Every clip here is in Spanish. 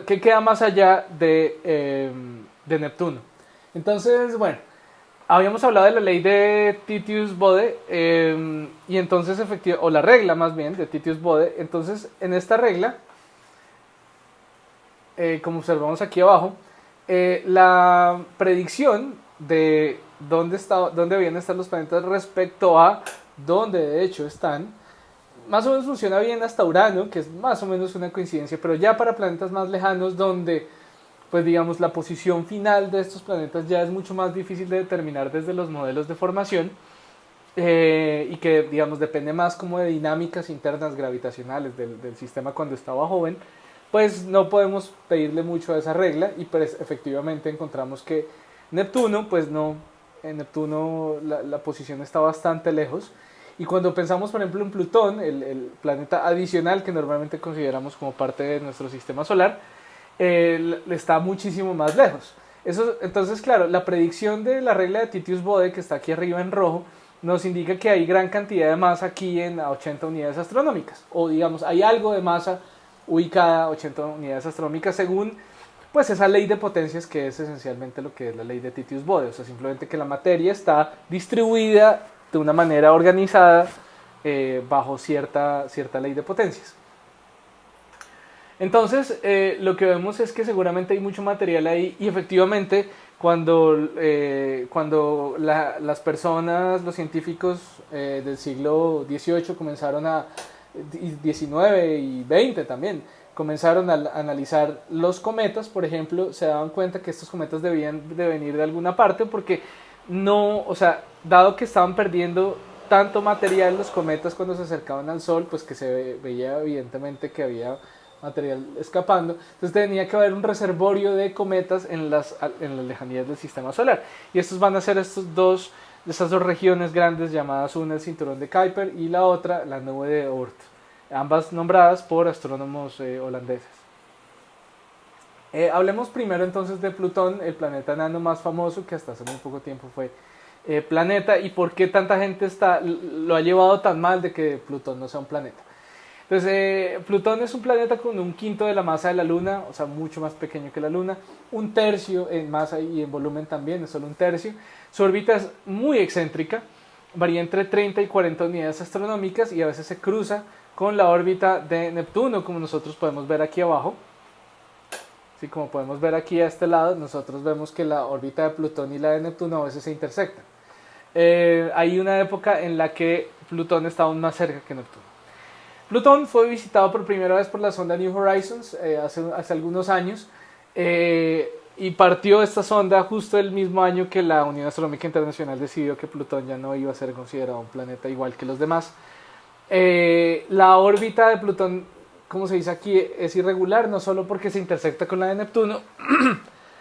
¿Qué queda más allá de Neptuno? Entonces, bueno, habíamos hablado de la ley de Titius-Bode y entonces o la regla más bien de Titius-Bode. Entonces, en esta regla, como observamos aquí abajo, la predicción de dónde debían estar los planetas respecto a dónde de hecho están, más o menos funciona bien hasta Urano, que es más o menos una coincidencia, pero ya para planetas más lejanos donde pues digamos la posición final de estos planetas ya es mucho más difícil de determinar desde los modelos de formación, y que digamos depende más como de dinámicas internas gravitacionales del sistema cuando estaba joven, pues no podemos pedirle mucho a esa regla y pues efectivamente encontramos que Neptuno, pues no, en Neptuno la posición está bastante lejos. Y cuando pensamos, por ejemplo, en Plutón, planeta adicional que normalmente consideramos como parte de nuestro sistema solar, está muchísimo más lejos. Eso, entonces, claro, la predicción de la regla de Titius-Bode, que está aquí arriba en rojo, nos indica que hay gran cantidad de masa aquí a 80 unidades astronómicas. O digamos, hay algo de masa ubicada a 80 unidades astronómicas según pues esa ley de potencias que es esencialmente lo que es la ley de Titius-Bode. O sea, simplemente que la materia está distribuida de una manera organizada bajo cierta ley de potencias. Entonces, lo que vemos es que seguramente hay mucho material ahí y efectivamente cuando las personas, los científicos del siglo XVIII comenzaron y XIX y XX también, comenzaron a analizar los cometas, por ejemplo, se daban cuenta que estos cometas debían de venir de alguna parte porque no, o sea, dado que estaban perdiendo tanto material los cometas cuando se acercaban al Sol, pues que se veía evidentemente que había material escapando. Entonces tenía que haber un reservorio de cometas en las lejanías del sistema solar. Y estos van a ser estas dos regiones grandes llamadas una el cinturón de Kuiper y la otra la nube de Oort. Ambas nombradas por astrónomos holandeses. Hablemos primero entonces de Plutón, el planeta enano más famoso que hasta hace muy poco tiempo fue planeta y por qué tanta gente lo ha llevado tan mal de que Plutón no sea un planeta. Entonces, Plutón es un planeta con un quinto de la masa de la Luna, o sea, mucho más pequeño que la Luna, un tercio en masa y en volumen también, es solo un tercio. Su órbita es muy excéntrica, varía entre 30 y 40 unidades astronómicas y a veces se cruza con la órbita de Neptuno, como nosotros podemos ver aquí abajo. Sí, como podemos ver aquí a este lado, nosotros vemos que la órbita de Plutón y la de Neptuno a veces se intersectan. Hay una época en la que Plutón está aún más cerca que Neptuno. Plutón fue visitado por primera vez por la sonda New Horizons hace algunos años, y partió esta sonda justo el mismo año que la Unión Astronómica Internacional decidió que Plutón ya no iba a ser considerado un planeta igual que los demás. La órbita de Plutón, como se dice aquí, es irregular, no solo porque se intersecta con la de Neptuno,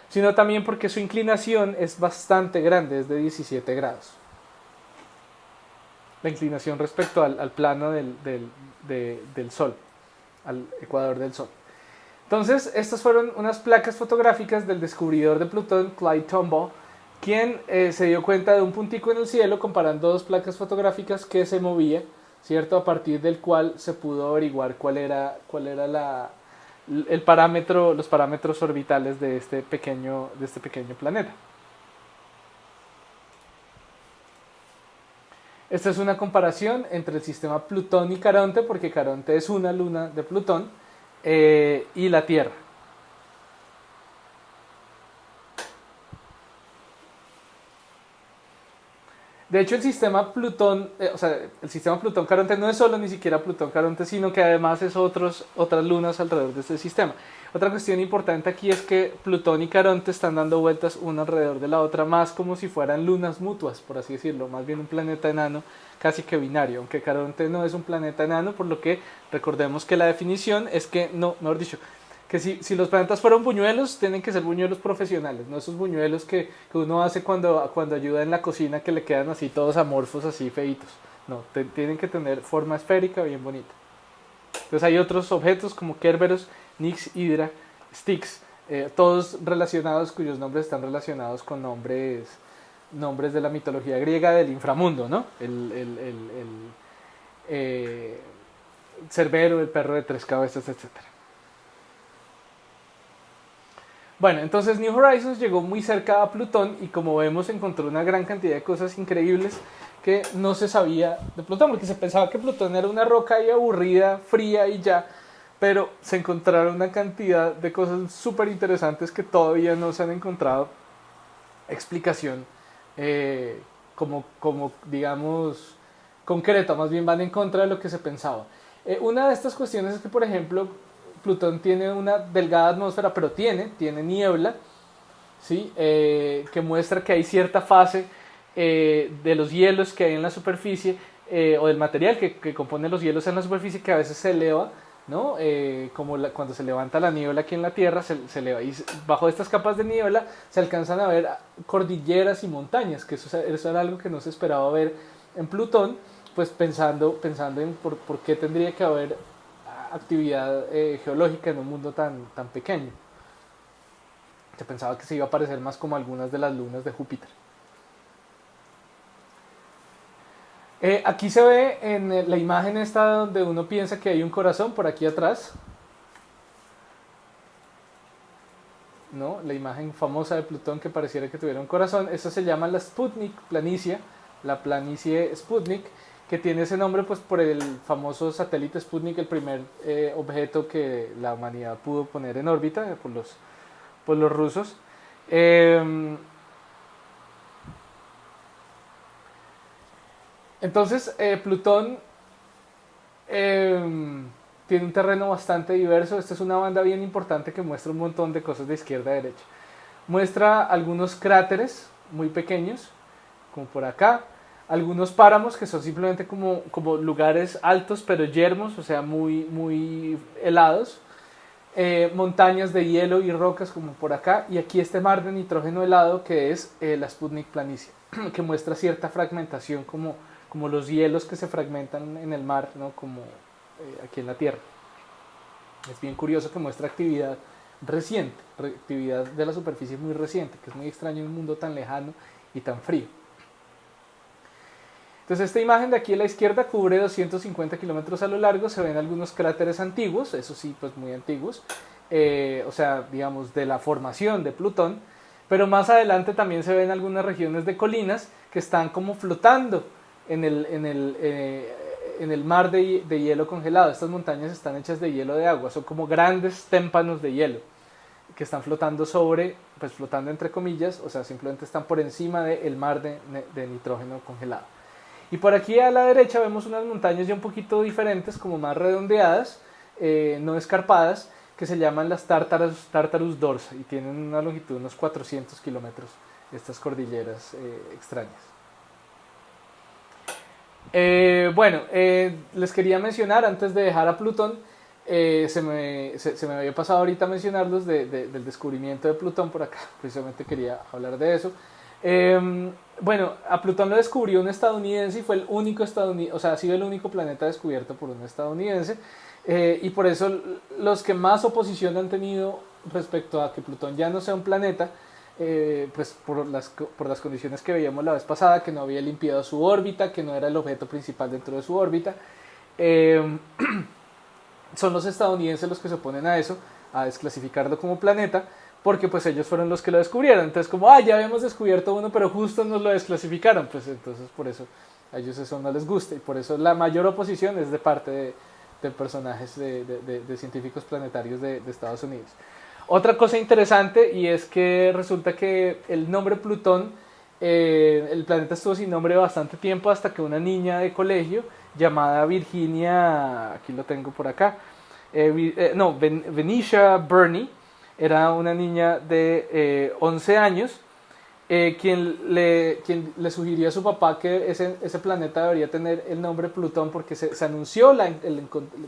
sino también porque su inclinación es bastante grande, es de 17 grados. La inclinación respecto al plano del Sol, al ecuador del Sol. Entonces, estas fueron unas placas fotográficas del descubridor de Plutón, Clyde Tombaugh, quien se dio cuenta de un puntico en el cielo comparando dos placas fotográficas que se movía, ¿cierto? A partir del cual se pudo averiguar cuál era el parámetro, los parámetros orbitales de este pequeño planeta. Esta es una comparación entre el sistema Plutón y Caronte, porque Caronte es una luna de Plutón, y la Tierra. De hecho, el sistema Plutón-Caronte no es solo ni siquiera Plutón-Caronte, sino que además es otras lunas alrededor de este sistema. Otra cuestión importante aquí es que Plutón y Caronte están dando vueltas una alrededor de la otra, más como si fueran lunas mutuas, por así decirlo, más bien un planeta enano casi que binario, aunque Caronte no es un planeta enano, por lo que recordemos que la definición es que, no, mejor dicho, que si los planetas fueron buñuelos, tienen que ser buñuelos profesionales, no esos buñuelos que uno hace cuando ayuda en la cocina que le quedan así todos amorfos, así feitos. No, tienen que tener forma esférica bien bonita. Entonces hay otros objetos como Kerberos, Nix, Hydra, Styx, todos relacionados, cuyos nombres están relacionados con nombres de la mitología griega del inframundo, ¿no? Eh, Cerbero, el perro de tres cabezas, etc. Bueno, entonces New Horizons llegó muy cerca a Plutón y como vemos encontró una gran cantidad de cosas increíbles que no se sabía de Plutón, porque se pensaba que Plutón era una roca ahí aburrida, fría y ya, pero se encontraron una cantidad de cosas súper interesantes que todavía no se han encontrado explicación eh, como, digamos, concreta, más bien van en contra de lo que se pensaba. Una de estas cuestiones es que, por ejemplo, Plutón tiene una delgada atmósfera, pero tiene niebla, ¿sí? Que muestra que hay cierta fase de los hielos que hay en la superficie, o del material que compone los hielos en la superficie, que a veces se eleva, ¿no? Como cuando se levanta la niebla aquí en la Tierra, se eleva. Y bajo estas capas de niebla se alcanzan a ver cordilleras y montañas, que eso era algo que no se esperaba ver en Plutón, pues pensando en por qué tendría que haber actividad geológica en un mundo tan pequeño. Se pensaba que se iba a parecer más como algunas de las lunas de Júpiter. Aquí se ve en la imagen esta donde uno piensa que hay un corazón por aquí atrás, ¿no? La imagen famosa de Plutón que pareciera que tuviera un corazón. Eso se llama la Sputnik planicie, la planicie Sputnik, que tiene ese nombre pues por el famoso satélite Sputnik, el primer objeto que la humanidad pudo poner en órbita por los rusos. Entonces, Plutón tiene un terreno bastante diverso. Esta es una banda bien importante que muestra un montón de cosas de izquierda a derecha. Muestra algunos cráteres muy pequeños, como por acá. Algunos páramos que son simplemente como lugares altos pero yermos, o sea, muy helados. Montañas de hielo y rocas como por acá. Y aquí este mar de nitrógeno helado que es la Sputnik planicie, que muestra cierta fragmentación como los hielos que se fragmentan en el mar, ¿no? Como aquí en la Tierra. Es bien curioso que muestra actividad reciente, actividad de la superficie muy reciente, que es muy extraño en un mundo tan lejano y tan frío. Entonces esta imagen de aquí a la izquierda cubre 250 kilómetros a lo largo, se ven algunos cráteres antiguos, eso sí, pues muy antiguos, o sea, digamos, de la formación de Plutón, pero más adelante también se ven algunas regiones de colinas que están como flotando en el mar de hielo congelado. Estas montañas están hechas de hielo de agua, son como grandes témpanos de hielo que están flotando pues flotando entre comillas, o sea, simplemente están por encima del mar de nitrógeno congelado. Y por aquí a la derecha vemos unas montañas ya un poquito diferentes, como más redondeadas, no escarpadas, que se llaman las Tartarus Dorsa y tienen una longitud de unos 400 kilómetros, estas cordilleras extrañas. Bueno, les quería mencionar antes de dejar a Plutón, se me había pasado ahorita mencionarlos del descubrimiento de Plutón por acá, precisamente quería hablar de eso. Bueno, a Plutón lo descubrió un estadounidense y fue el único estadounidense, o sea, ha sido el único planeta descubierto por un estadounidense, y por eso los que más oposición han tenido respecto a que Plutón ya no sea un planeta, pues por las condiciones que veíamos la vez pasada, que no había limpiado su órbita, que no era el objeto principal dentro de su órbita, eh, son los estadounidenses los que se oponen a eso, a desclasificarlo como planeta, porque pues ellos fueron los que lo descubrieron. Entonces como, ya habíamos descubierto uno, pero justo nos lo desclasificaron, pues entonces por eso a ellos eso no les gusta, y por eso la mayor oposición es de parte de personajes de científicos planetarios de Estados Unidos. Otra cosa interesante, y es que resulta que el nombre Plutón, el planeta estuvo sin nombre bastante tiempo hasta que una niña de colegio llamada Virginia, aquí lo tengo por acá, Venetia Burney, era una niña de 11 años, quien le sugirió a su papá que ese planeta debería tener el nombre Plutón porque se anunció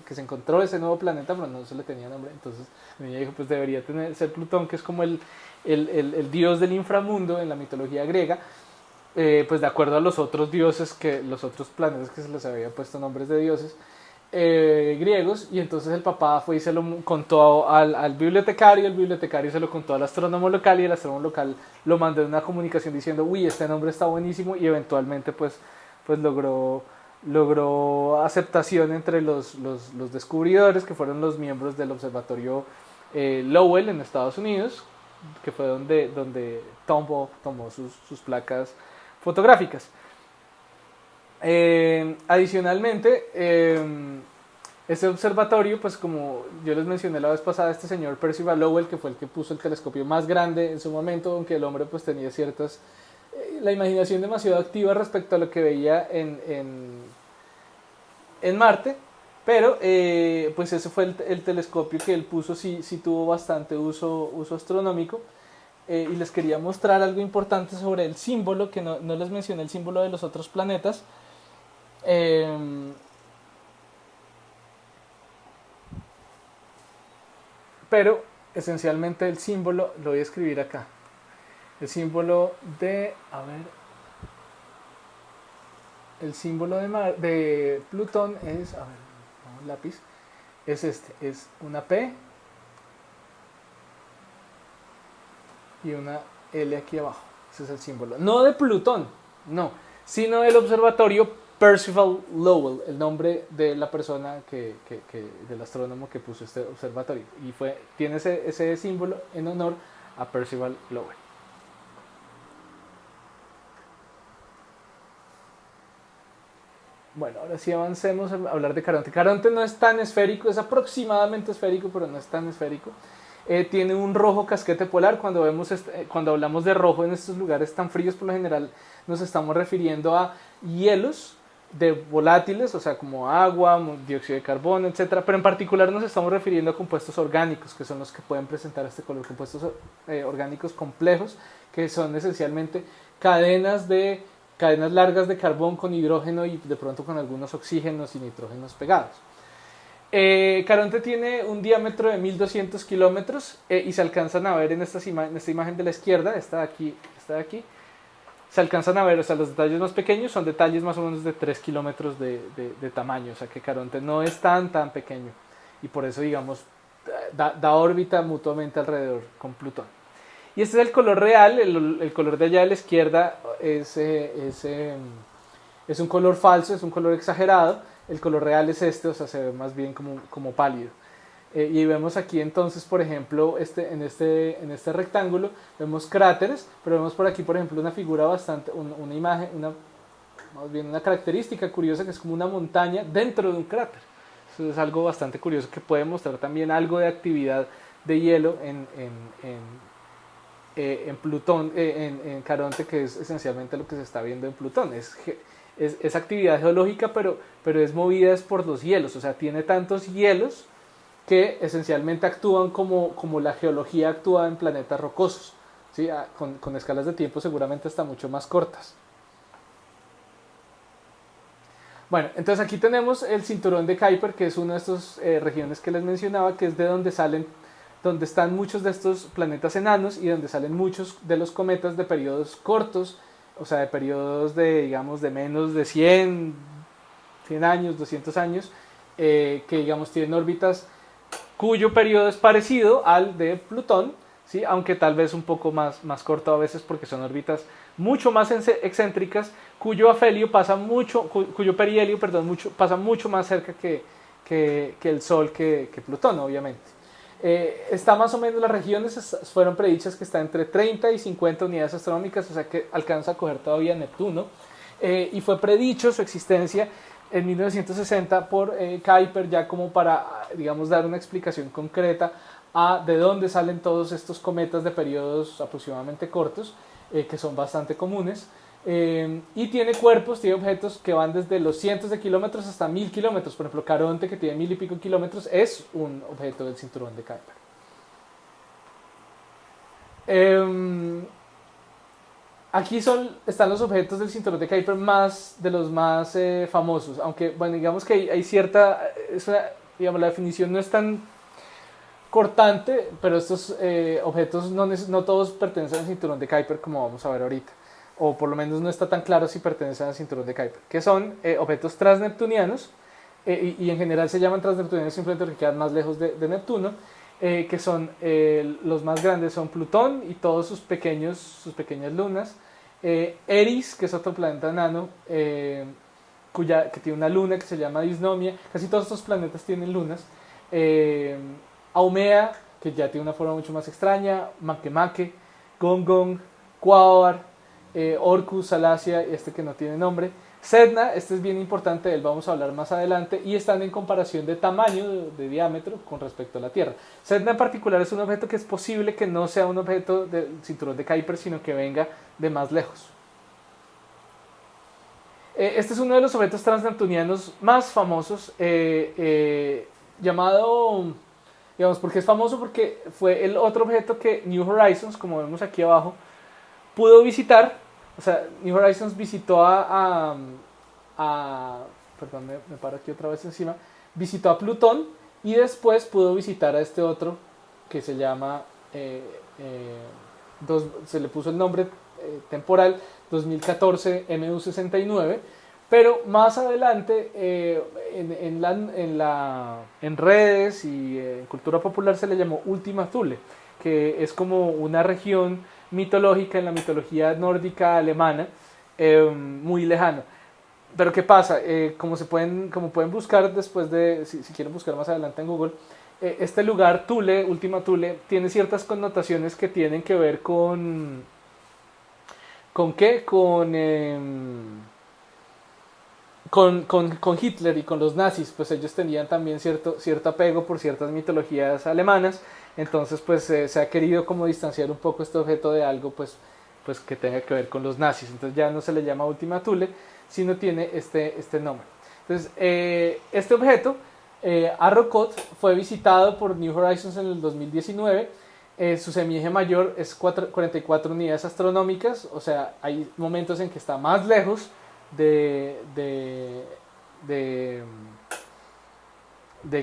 que se encontró ese nuevo planeta, pero no se le tenía nombre. Entonces ella dijo, pues debería ser Plutón, que es como el dios del inframundo en la mitología griega, pues de acuerdo a los otros dioses, los otros planetas que se les había puesto nombres de dioses griegos. Y entonces el papá fue y se lo contó al bibliotecario, el bibliotecario se lo contó al astrónomo local, y el astrónomo local lo mandó en una comunicación diciendo, uy, este nombre está buenísimo, y eventualmente pues logró aceptación entre los descubridores, que fueron los miembros del observatorio Lowell en Estados Unidos, que fue donde tomó sus placas fotográficas. Adicionalmente, este observatorio, pues como yo les mencioné la vez pasada, este señor Percival Lowell, que fue el que puso el telescopio más grande en su momento, aunque el hombre pues tenía ciertas, la imaginación demasiado activa respecto a lo que veía en Marte, pero pues ese fue el telescopio que él puso, sí tuvo bastante uso astronómico. Y les quería mostrar algo importante sobre el símbolo, que no les mencioné el símbolo de los otros planetas. Eh, pero esencialmente el símbolo lo voy a escribir acá. El símbolo el símbolo de Plutón es, a ver, vamos, lápiz, es es una P y una L aquí abajo. Ese es el símbolo. No de Plutón, no, sino del observatorio Percival Lowell, el nombre de la persona del astrónomo que puso este observatorio. Y tiene ese símbolo en honor a Percival Lowell. Bueno, ahora sí avancemos a hablar de Caronte. Caronte no es tan esférico, es aproximadamente esférico, pero no es tan esférico. Tiene un rojo casquete polar. Cuando hablamos de rojo en estos lugares tan fríos, por lo general nos estamos refiriendo a hielos de volátiles, o sea, como agua, dióxido de carbono, etcétera. Pero en particular nos estamos refiriendo a compuestos orgánicos, que son los que pueden presentar este color. Compuestos orgánicos complejos, que son esencialmente cadenas largas de carbón con hidrógeno y de pronto con algunos oxígenos y nitrógenos pegados. Caronte tiene un diámetro de 1200 kilómetros y se alcanzan a ver en esta imagen de la izquierda, esta de aquí, se alcanzan a ver, o sea, los detalles más pequeños son detalles más o menos de 3 kilómetros de tamaño, o sea que Caronte no es tan pequeño y por eso, digamos, da órbita mutuamente alrededor con Plutón. Y este es el color real, el color de allá de la izquierda es un color falso, es un color exagerado. El color real es este, o sea, se ve más bien como pálido. Y vemos aquí entonces, por ejemplo, en este rectángulo, vemos cráteres, pero vemos por aquí, por ejemplo, una figura una imagen, más bien una característica curiosa que es como una montaña dentro de un cráter. Eso es algo bastante curioso que puede mostrar también algo de actividad de hielo en Plutón, en Caronte, que es esencialmente lo que se está viendo en Plutón. Es actividad geológica, pero es movida por los hielos, o sea, tiene tantos hielos que esencialmente actúan como la geología actúa en planetas rocosos, ¿sí? Con escalas de tiempo seguramente hasta mucho más cortas. Bueno, entonces aquí tenemos el cinturón de Kuiper, que es una de estas regiones que les mencionaba, que es de donde están muchos de estos planetas enanos y donde salen muchos de los cometas de periodos cortos, o sea, de periodos digamos, de menos de 100 años, 200 años, que, digamos, tienen órbitas cuyo periodo es parecido al de Plutón, ¿sí? Aunque tal vez un poco más corto a veces porque son órbitas mucho más excéntricas, cuyo perihelio, pasa mucho más cerca que el Sol, que Plutón, obviamente. Está más o menos, las regiones fueron predichas que está entre 30 y 50 unidades astronómicas, o sea que alcanza a coger todavía Neptuno, y fue predicho su existencia en 1960 por Kuiper, ya como para, digamos, dar una explicación concreta de dónde salen todos estos cometas de periodos aproximadamente cortos, que son bastante comunes. Y tiene objetos que van desde los cientos de kilómetros hasta 1000 kilómetros. Por ejemplo, Caronte, que tiene 1000 y pico kilómetros, es un objeto del cinturón de Kuiper. Aquí están los objetos del cinturón de Kuiper de los más famosos. Aunque, bueno, digamos que hay cierta... digamos, la definición no es tan cortante, pero estos objetos no todos pertenecen al cinturón de Kuiper, como vamos a ver ahorita. O por lo menos no está tan claro si pertenecen al cinturón de Kuiper, que son objetos transneptunianos, y en general se llaman transneptunianos simplemente porque quedan más lejos de Neptuno, que son los más grandes son Plutón y todos sus pequeñas lunas, Eris, que es otro planeta enano, que tiene una luna que se llama Disnomia. Casi todos estos planetas tienen lunas. Haumea, que ya tiene una forma mucho más extraña, Makemake, Gong, Quaoar, Orcus, Salacia, este que no tiene nombre, Sedna, este es bien importante, de él vamos a hablar más adelante, y están en comparación de tamaño, de diámetro, con respecto a la Tierra. Sedna en particular es un objeto que es posible que no sea un objeto del cinturón de Kuiper, sino que venga de más lejos. Este es uno de los objetos transneptunianos más famosos, llamado, digamos, porque es famoso porque fue el otro objeto que New Horizons, como vemos aquí abajo, pudo visitar. O sea, New Horizons visitó perdón, me paro aquí otra vez encima, visitó a Plutón y después pudo visitar a este otro que se llama, se le puso el nombre temporal 2014 MU69, pero más adelante en redes y en cultura popular se le llamó Ultima Thule, que es como una región mitológica en la mitología nórdica alemana, muy lejana. Pero ¿qué pasa? Como pueden buscar después si quieren buscar más adelante en Google, este lugar, Thule, Ultima Thule, tiene ciertas connotaciones que tienen que ver ¿con qué? Con Hitler y con los nazis, pues ellos tenían también cierto apego por ciertas mitologías alemanas, entonces pues se ha querido como distanciar un poco este objeto de algo pues que tenga que ver con los nazis, entonces ya no se le llama Ultima Thule, sino tiene este nombre. Entonces este objeto, Arrokoth, fue visitado por New Horizons en el 2019, su semieje mayor es 44 unidades astronómicas, o sea, hay momentos en que está más lejos de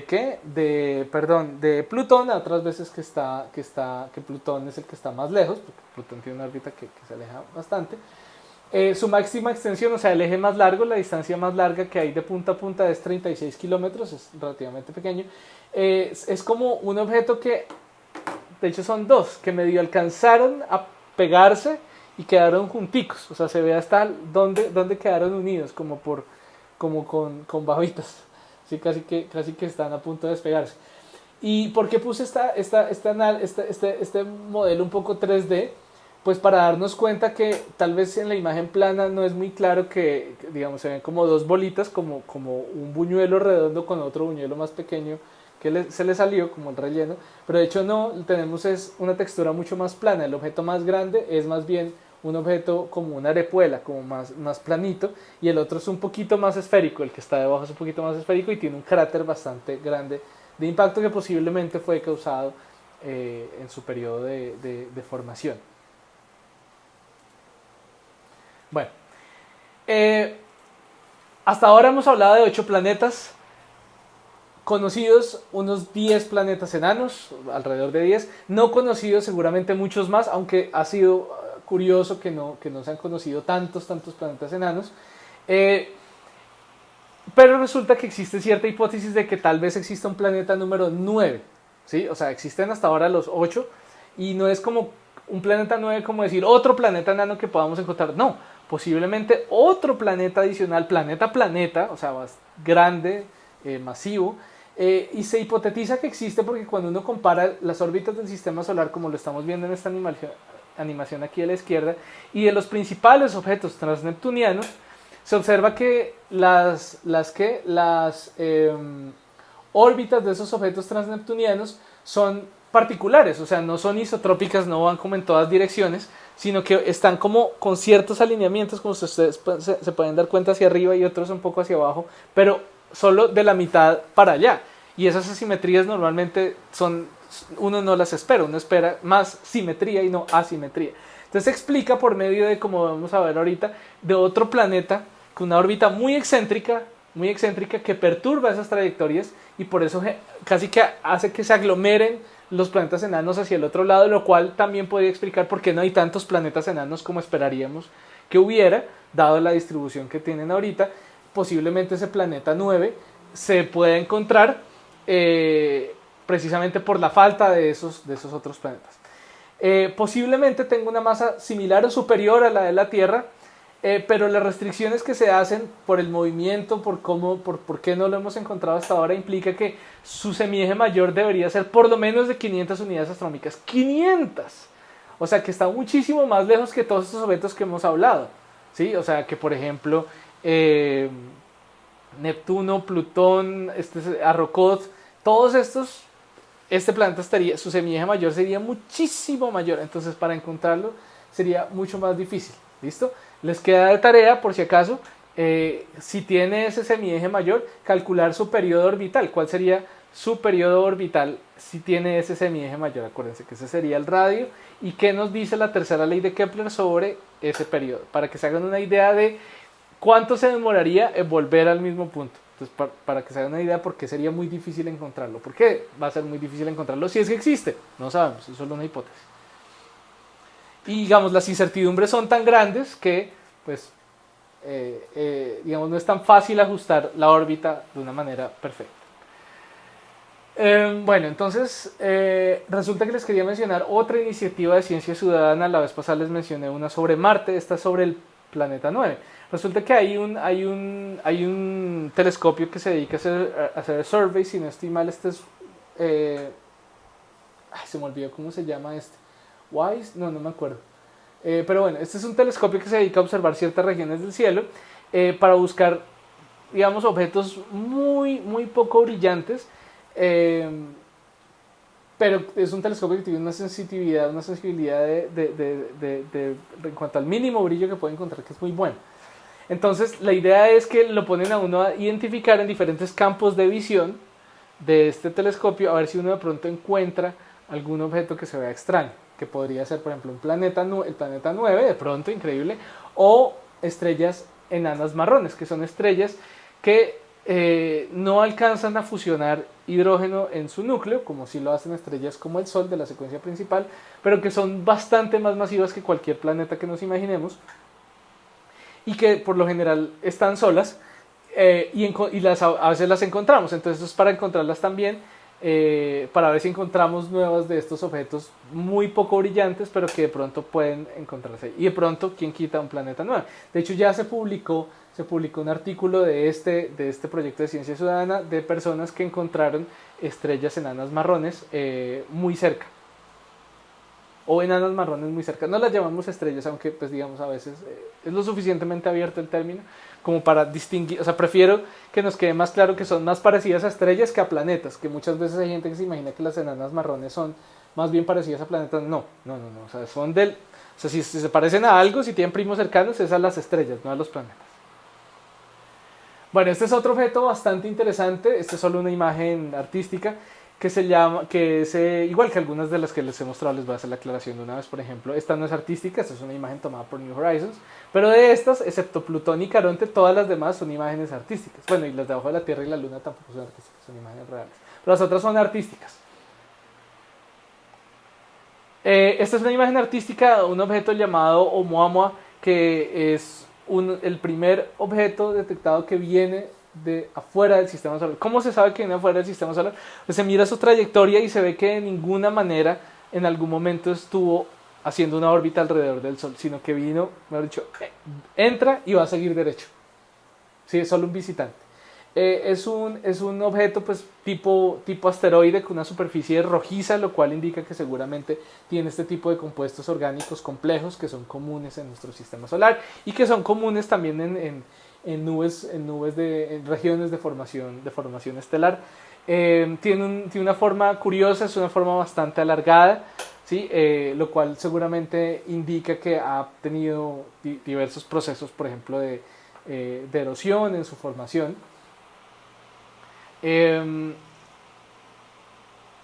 qué, de Plutón, a otras veces que Plutón es el que está más lejos, porque Plutón tiene una órbita que se aleja bastante. Su máxima extensión, o sea, el eje más largo, la distancia más larga que hay de punta a punta es 36 kilómetros, es relativamente pequeño. Es como un objeto que, de hecho son dos, que medio alcanzaron a pegarse y quedaron junticos, o sea, se ve hasta dónde quedaron unidos, como con babitas, ¿sí? Casi que están a punto de despegarse. ¿Y por qué puse este modelo un poco 3D? Pues para darnos cuenta que tal vez en la imagen plana no es muy claro que digamos, se ven como dos bolitas, como un buñuelo redondo con otro buñuelo más pequeño que se le salió como el relleno, pero de hecho no, tenemos es una textura mucho más plana. El objeto más grande es más bien un objeto como una arepuela, como más planito, y el otro es un poquito más esférico, el que está debajo es un poquito más esférico y tiene un cráter bastante grande de impacto que posiblemente fue causado en su periodo de formación. Bueno, hasta ahora hemos hablado de 8 planetas conocidos, unos 10 planetas enanos, alrededor de 10, no conocidos seguramente muchos más, aunque ha sido curioso que no se han conocido tantos planetas enanos, pero resulta que existe cierta hipótesis de que tal vez exista un planeta número 9, ¿sí? O sea, existen hasta ahora los 8 y no es como un planeta 9 como decir otro planeta enano que podamos encontrar, no, posiblemente otro planeta adicional, planeta, o sea, más grande, masivo, y se hipotetiza que existe porque cuando uno compara las órbitas del sistema solar, como lo estamos viendo en esta animación aquí a la izquierda, y de los principales objetos transneptunianos, se observa que las órbitas de esos objetos transneptunianos son particulares, o sea, no son isotrópicas, no van como en todas direcciones, sino que están como con ciertos alineamientos, como ustedes se pueden dar cuenta, hacia arriba y otros un poco hacia abajo, pero solo de la mitad para allá. Y esas asimetrías normalmente uno no las espera, uno espera más simetría y no asimetría. Entonces se explica por medio de, como vamos a ver ahorita, de otro planeta con una órbita muy excéntrica que perturba esas trayectorias y por eso casi que hace que se aglomeren los planetas enanos hacia el otro lado, lo cual también podría explicar por qué no hay tantos planetas enanos como esperaríamos que hubiera, dado la distribución que tienen ahorita. Posiblemente ese planeta 9 se pueda encontrar precisamente por la falta de esos otros planetas. Posiblemente tenga una masa similar o superior a la de la Tierra, pero las restricciones que se hacen por el movimiento, por qué no lo hemos encontrado hasta ahora, implica que su semieje mayor debería ser por lo menos de 500 unidades astronómicas. ¡500! O sea que está muchísimo más lejos que todos estos objetos que hemos hablado. ¿Sí? O sea que, por ejemplo, Neptuno, Plutón, Arrokoth, todos estos, este planeta estaría, su semieje mayor sería muchísimo mayor. Entonces, para encontrarlo sería mucho más difícil. ¿Listo? Les queda de tarea, por si acaso, si tiene ese semieje mayor, calcular su periodo orbital. ¿Cuál sería su periodo orbital si tiene ese semieje mayor? Acuérdense que ese sería el radio. ¿Y qué nos dice la tercera ley de Kepler sobre ese periodo? Para que se hagan una idea de cuánto se demoraría en volver al mismo punto. Entonces, para que se hagan una idea por qué sería muy difícil encontrarlo. ¿Por qué va a ser muy difícil encontrarlo si es que existe? No sabemos, es solo una hipótesis. Y digamos, las incertidumbres son tan grandes que, pues, digamos, no es tan fácil ajustar la órbita de una manera perfecta. Bueno, entonces, resulta que les quería mencionar otra iniciativa de ciencia ciudadana. La vez pasada les mencioné una sobre Marte, esta sobre el planeta 9. Resulta que hay un telescopio que se dedica a hacer surveys, si no estoy mal, este es... se me olvidó cómo se llama este. WISE, no me acuerdo. Pero bueno, este es un telescopio que se dedica a observar ciertas regiones del cielo para buscar, digamos, objetos muy poco brillantes, pero es un telescopio que tiene una sensibilidad en cuanto al mínimo brillo que puede encontrar, que es muy bueno. Entonces, la idea es que lo ponen a uno a identificar en diferentes campos de visión de este telescopio, a ver si uno de pronto encuentra algún objeto que se vea extraño, que podría ser, por ejemplo, el planeta 9, de pronto, increíble, o estrellas enanas marrones, que son estrellas que no alcanzan a fusionar hidrógeno en su núcleo, como si lo hacen estrellas como el Sol de la secuencia principal, pero que son bastante más masivas que cualquier planeta que nos imaginemos, y que por lo general están solas, y a veces las encontramos. Entonces esto es para encontrarlas también, para ver si encontramos nuevas de estos objetos muy poco brillantes, pero que de pronto pueden encontrarse. Y de pronto, ¿quién quita un planeta nuevo? De hecho, ya se publicó un artículo de este proyecto de ciencia ciudadana de personas que encontraron estrellas enanas marrones muy cerca. O enanas marrones muy cerca. No las llamamos estrellas, aunque pues digamos a veces es lo suficientemente abierto el término como para distinguir. O sea, prefiero que nos quede más claro que son más parecidas a estrellas que a planetas, que muchas veces hay gente que se imagina que las enanas marrones son más bien parecidas a planetas. No. O sea, son o sea, si se parecen a algo, si tienen primos cercanos, es a las estrellas, no a los planetas. Bueno, este es otro objeto bastante interesante. Este es solo una imagen artística que se llama, igual que algunas de las que les he mostrado, les voy a hacer la aclaración de una vez. Por ejemplo, esta no es artística, esta es una imagen tomada por New Horizons, pero de estas, excepto Plutón y Caronte, todas las demás son imágenes artísticas. Bueno, y las de abajo de la Tierra y la Luna tampoco son artísticas, son imágenes reales, pero las otras son artísticas. Esta es una imagen artística de un objeto llamado Oumuamua, que es el primer objeto detectado que viene de afuera del sistema solar. ¿Cómo se sabe que viene afuera del sistema solar? Pues se mira su trayectoria y se ve que de ninguna manera en algún momento estuvo haciendo una órbita alrededor del Sol, sino que vino, mejor dicho, entra y va a seguir derecho. Sí, es solo un visitante. Es un objeto pues tipo asteroide con una superficie rojiza, lo cual indica que seguramente tiene este tipo de compuestos orgánicos complejos que son comunes en nuestro sistema solar y que son comunes también en regiones de formación estelar. Tiene una forma curiosa, es una forma bastante alargada, ¿sí? Lo cual seguramente indica que ha tenido diversos procesos, por ejemplo, de erosión en su formación. Y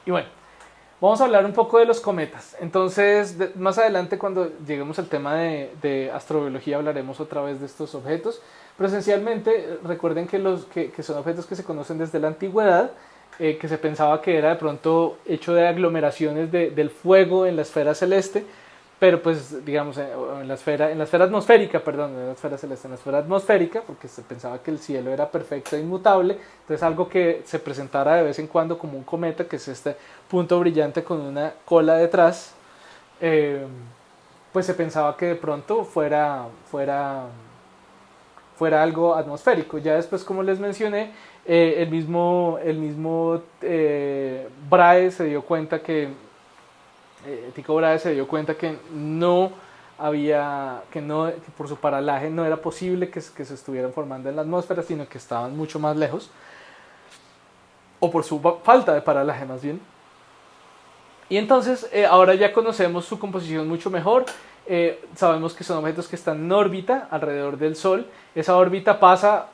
bueno, vamos a hablar un poco de los cometas. Entonces, más adelante cuando lleguemos al tema de astrobiología hablaremos otra vez de estos objetos. Pero esencialmente recuerden que son objetos que se conocen desde la antigüedad, que se pensaba que era de pronto hecho de aglomeraciones del fuego en la esfera celeste, pero pues digamos en la esfera atmosférica, perdón, no en la esfera celeste, en la esfera atmosférica, porque se pensaba que el cielo era perfecto e inmutable. Entonces algo que se presentara de vez en cuando como un cometa, que es este punto brillante con una cola detrás, pues se pensaba que de pronto fuera algo atmosférico. Ya después, como les mencioné, Brahe se dio cuenta que Tycho Brahe se dio cuenta que no había, que por su paralaje no era posible que se estuvieran formando en la atmósfera, sino que estaban mucho más lejos, o por su falta de paralaje más bien. Y entonces ahora ya conocemos su composición mucho mejor. Sabemos que son objetos que están en órbita alrededor del Sol. Esa órbita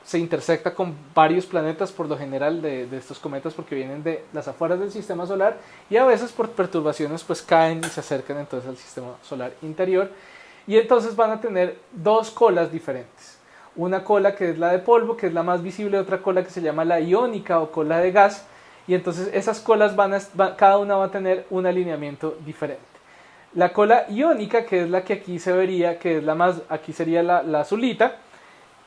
se intersecta con varios planetas por lo general de estos cometas, porque vienen de las afueras del sistema solar, y a veces por perturbaciones pues caen y se acercan entonces al sistema solar interior, y entonces van a tener dos colas diferentes. Una cola que es la de polvo, que es la más visible, otra cola que se llama la iónica o cola de gas, y entonces esas colas cada una va a tener un alineamiento diferente. La cola iónica, que es la que aquí se vería, que es la más, aquí sería la azulita,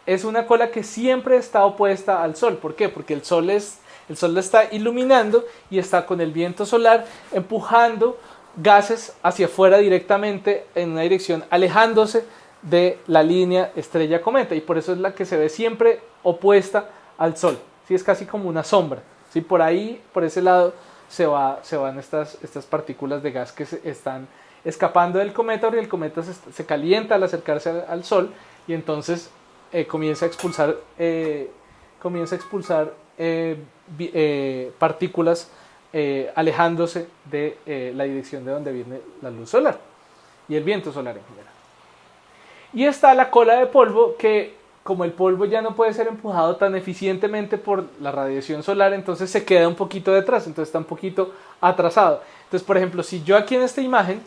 es una cola que siempre está opuesta al Sol. ¿Por qué? Porque el Sol la está iluminando y está con el viento solar empujando gases hacia afuera directamente en una dirección, alejándose de la línea estrella cometa, y por eso es la que se ve siempre opuesta al Sol. ¿Sí? Es casi como una sombra. ¿Sí? Por ahí, por ese lado, se van estas partículas de gas que están escapando del cometa, porque el cometa se calienta al acercarse al Sol, y entonces comienza a expulsar partículas alejándose de la dirección de donde viene la luz solar y el viento solar en general. Y está la cola de polvo, que como el polvo ya no puede ser empujado tan eficientemente por la radiación solar, entonces se queda un poquito detrás, entonces está un poquito atrasado. Entonces, por ejemplo, si yo aquí en esta imagen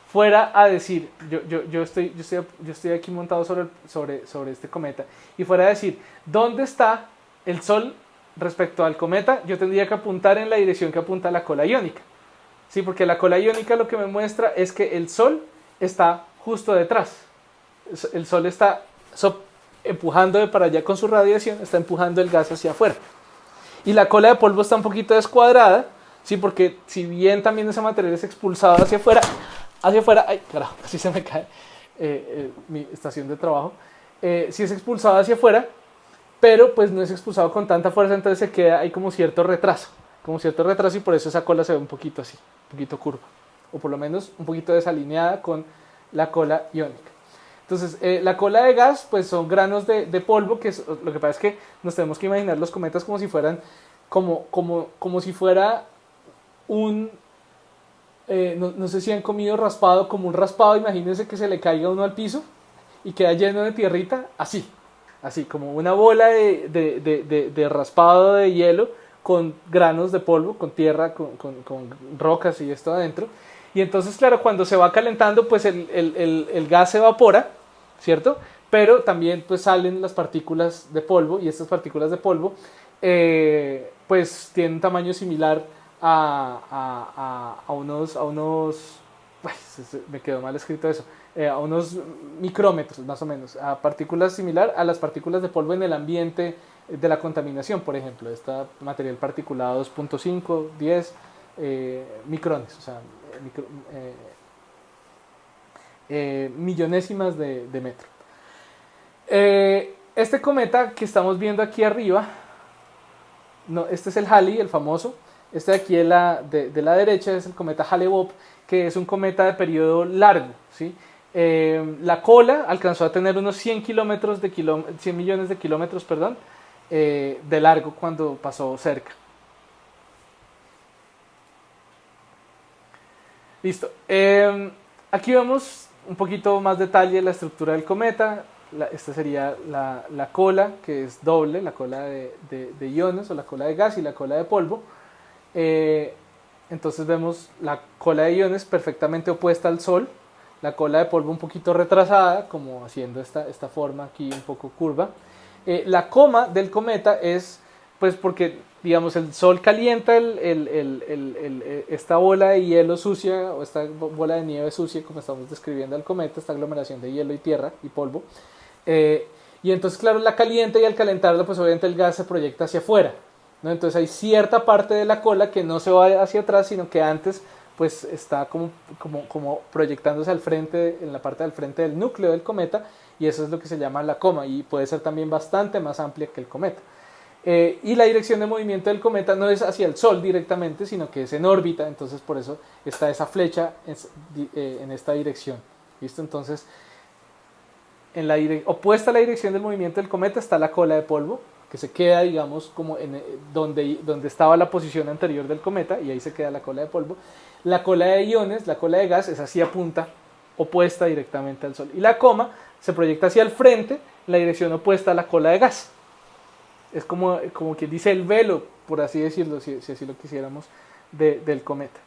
fuera a decir, yo estoy aquí montado sobre este cometa, y fuera a decir, ¿dónde está el Sol respecto al cometa? Yo tendría que apuntar en la dirección que apunta la cola iónica. ¿Sí? Porque la cola iónica lo que me muestra es que el Sol está justo detrás. El Sol está empujando de para allá con su radiación, está empujando el gas hacia afuera. Y la cola de polvo está un poquito descuadrada, ¿sí? Porque si bien también ese material es expulsado hacia afuera, ay carajo, casi se me cae mi estación de trabajo, si es expulsado hacia afuera, pero pues no es expulsado con tanta fuerza, entonces se queda ahí como cierto retraso, y por eso esa cola se ve un poquito así, un poquito curva, o por lo menos un poquito desalineada con la cola iónica. Entonces, la cola de gas, pues son granos de polvo, lo que pasa es que nos tenemos que imaginar los cometas como si fueran, como si fuera un, no sé si han comido raspado, como un raspado, imagínense que se le caiga uno al piso y queda lleno de tierrita, así como una bola de raspado de hielo con granos de polvo, con tierra, con rocas y esto adentro. Y entonces, claro, cuando se va calentando, pues el gas se evapora, ¿cierto? Pero también pues salen las partículas de polvo, y estas partículas de polvo pues tienen un tamaño similar a unos me quedó mal escrito eso, a unos micrómetros más o menos, a partículas similar a las partículas de polvo en el ambiente de la contaminación, por ejemplo, este material particulado 2.5, 10 micrones, o sea, millonésimas de metro. Este cometa que estamos viendo aquí arriba, este es el Halley, el famoso. Este de aquí de la derecha es el cometa Hale-Bopp, que es un cometa de periodo largo, ¿sí? La cola alcanzó a tener unos 100 millones de kilómetros, de largo cuando pasó cerca. Listo. Aquí vemos un poquito más detalle la estructura del cometa. Esta sería la cola, que es doble, la cola de iones o la cola de gas y la cola de polvo. Entonces vemos la cola de iones perfectamente opuesta al Sol, la cola de polvo un poquito retrasada, como haciendo esta forma aquí un poco curva. La coma del cometa es pues porque, digamos, el Sol calienta esta bola de hielo sucia, o esta bola de nieve sucia, como estamos describiendo el cometa, esta aglomeración de hielo y tierra y polvo, y entonces, claro, la calienta, y al calentarla, pues obviamente el gas se proyecta hacia afuera, ¿no? Entonces hay cierta parte de la cola que no se va hacia atrás, sino que antes pues está como proyectándose al frente, en la parte del frente del núcleo del cometa, y eso es lo que se llama la coma, y puede ser también bastante más amplia que el cometa. Y la dirección de movimiento del cometa no es hacia el Sol directamente, sino que es en órbita, entonces por eso está esa flecha en esta dirección. ¿Listo? Entonces, opuesta a la dirección del movimiento del cometa está la cola de polvo, que se queda, digamos, como donde estaba la posición anterior del cometa, y ahí se queda la cola de polvo. La cola de iones, la cola de gas, es así, apunta opuesta directamente al Sol. Y la coma se proyecta hacia el frente, en la dirección opuesta a la cola de gas. Es como que dice el velo, por así decirlo, si así lo quisiéramos, del cometa.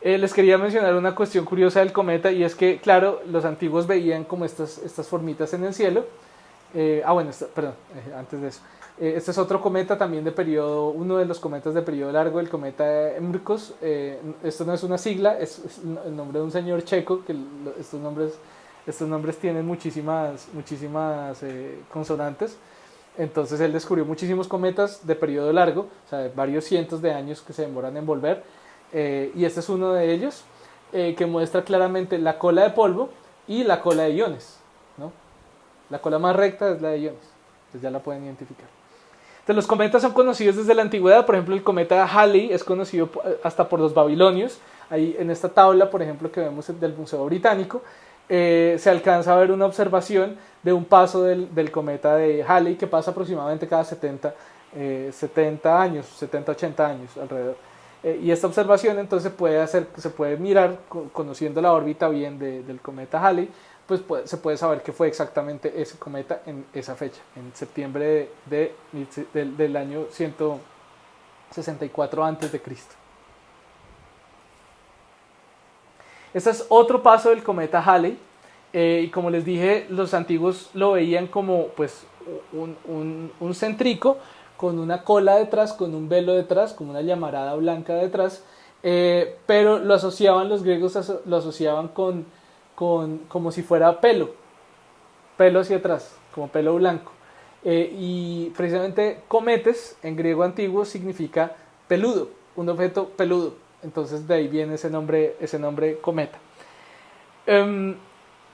Les quería mencionar una cuestión curiosa del cometa, y es que, claro, los antiguos veían como estas formitas en el cielo. Antes de eso. Este es otro cometa también de periodo, uno de los cometas de periodo largo, el cometa Enckeros. Esto no es una sigla, es el nombre de un señor checo, que estos nombres tienen muchísimas consonantes. Entonces él descubrió muchísimos cometas de periodo largo, o sea, de varios cientos de años que se demoran en volver, y este es uno de ellos, que muestra claramente la cola de polvo y la cola de iones, ¿no? La cola más recta es la de iones, entonces ya la pueden identificar. Entonces los cometas son conocidos desde la antigüedad. Por ejemplo, el cometa Halley es conocido hasta por los babilonios. Ahí en esta tabla, por ejemplo, que vemos del Museo Británico, se alcanza a ver una observación de un paso del cometa de Halley, que pasa aproximadamente cada 70 años, 70, 80 años alrededor. Y esta observación entonces se puede mirar, conociendo la órbita bien del cometa Halley, pues se puede saber que fue exactamente ese cometa en esa fecha, en septiembre del año 164 a.C. Este es otro paso del cometa Halley, y como les dije, los antiguos lo veían como pues un centrico con una cola detrás, con un velo detrás, como una llamarada blanca detrás, pero los griegos lo asociaban como si fuera pelo hacia atrás, como pelo blanco. Y precisamente cometes en griego antiguo significa peludo, un objeto peludo. Entonces de ahí viene ese nombre cometa.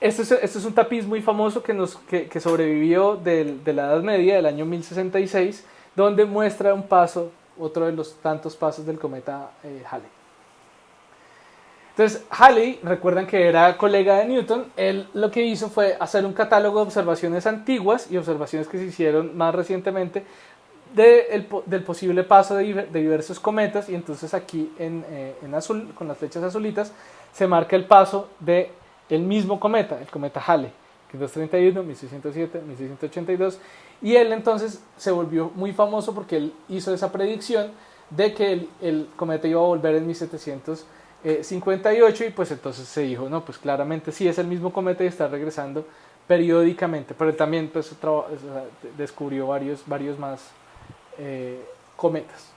Este es un tapiz muy famoso que sobrevivió de la Edad Media, del año 1066, donde muestra un paso, otro de los tantos pasos del cometa Halley. Entonces, Halley, recuerdan que era colega de Newton. Él lo que hizo fue hacer un catálogo de observaciones antiguas y observaciones que se hicieron más recientemente del posible paso de diversos cometas, y entonces aquí en azul, con las flechas azulitas, se marca el paso del mismo cometa, el cometa Halley, que es 231, 1607, 1682, y él entonces se volvió muy famoso porque él hizo esa predicción de que el cometa iba a volver en 1758, y pues entonces se dijo, no, pues claramente sí es el mismo cometa y está regresando periódicamente, pero él también pues descubrió varios más cometas.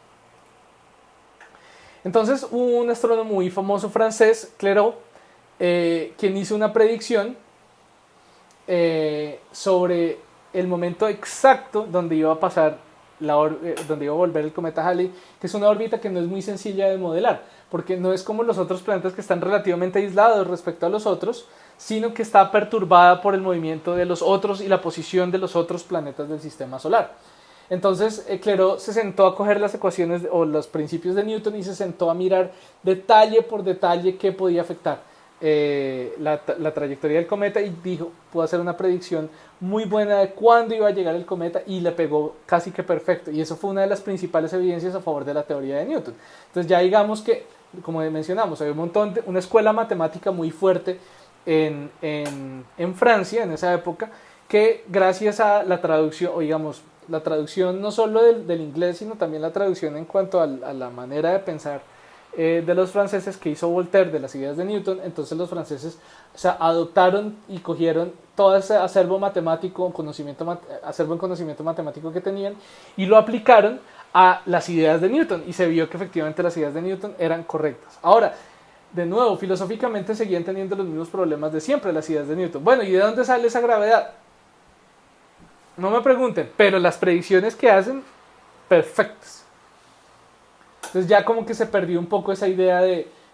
Entonces un astrónomo muy famoso francés, Clairaut, quien hizo una predicción sobre el momento exacto donde iba a pasar donde iba a volver el cometa Halley, que es una órbita que no es muy sencilla de modelar, porque no es como los otros planetas que están relativamente aislados respecto a los otros, sino que está perturbada por el movimiento de los otros y la posición de los otros planetas del sistema solar. Entonces Clairaut se sentó a coger las ecuaciones o los principios de Newton y se sentó a mirar detalle por detalle qué podía afectar la trayectoria del cometa, y pudo hacer una predicción muy buena de cuándo iba a llegar el cometa, y le pegó casi que perfecto, y eso fue una de las principales evidencias a favor de la teoría de Newton. Entonces ya digamos que, como mencionamos, había una escuela matemática muy fuerte en Francia en esa época, que gracias a la traducción, o digamos la traducción no solo del inglés, sino también la traducción en cuanto a la manera de pensar de los franceses que hizo Voltaire de las ideas de Newton, entonces los franceses adoptaron y cogieron todo ese acervo matemático, acervo en conocimiento matemático que tenían, y lo aplicaron a las ideas de Newton, y se vio que efectivamente las ideas de Newton eran correctas. Ahora, de nuevo, filosóficamente seguían teniendo los mismos problemas de siempre las ideas de Newton. Bueno, ¿y de dónde sale esa gravedad? No me pregunten, pero las predicciones que hacen, perfectas. Entonces ya como que se perdió un poco esa idea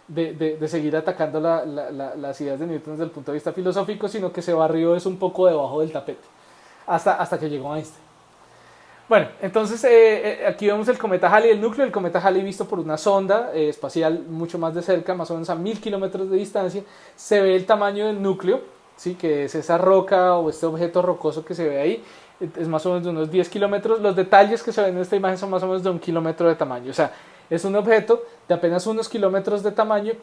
de seguir atacando las ideas de Newton desde el punto de vista filosófico, sino que se barrió eso un poco debajo del tapete, hasta que llegó Einstein. Bueno, entonces aquí vemos el cometa Halley, el núcleo del cometa Halley visto por una sonda espacial mucho más de cerca, más o menos a 1000 kilómetros de distancia. Se ve el tamaño del núcleo, ¿sí? Que es esa roca o este objeto rocoso que se ve ahí, es más o menos de unos 10 kilómetros. Los detalles que se ven en esta imagen son más o menos de 1 kilómetro de tamaño, o sea, es un objeto de apenas unos kilómetros de tamaño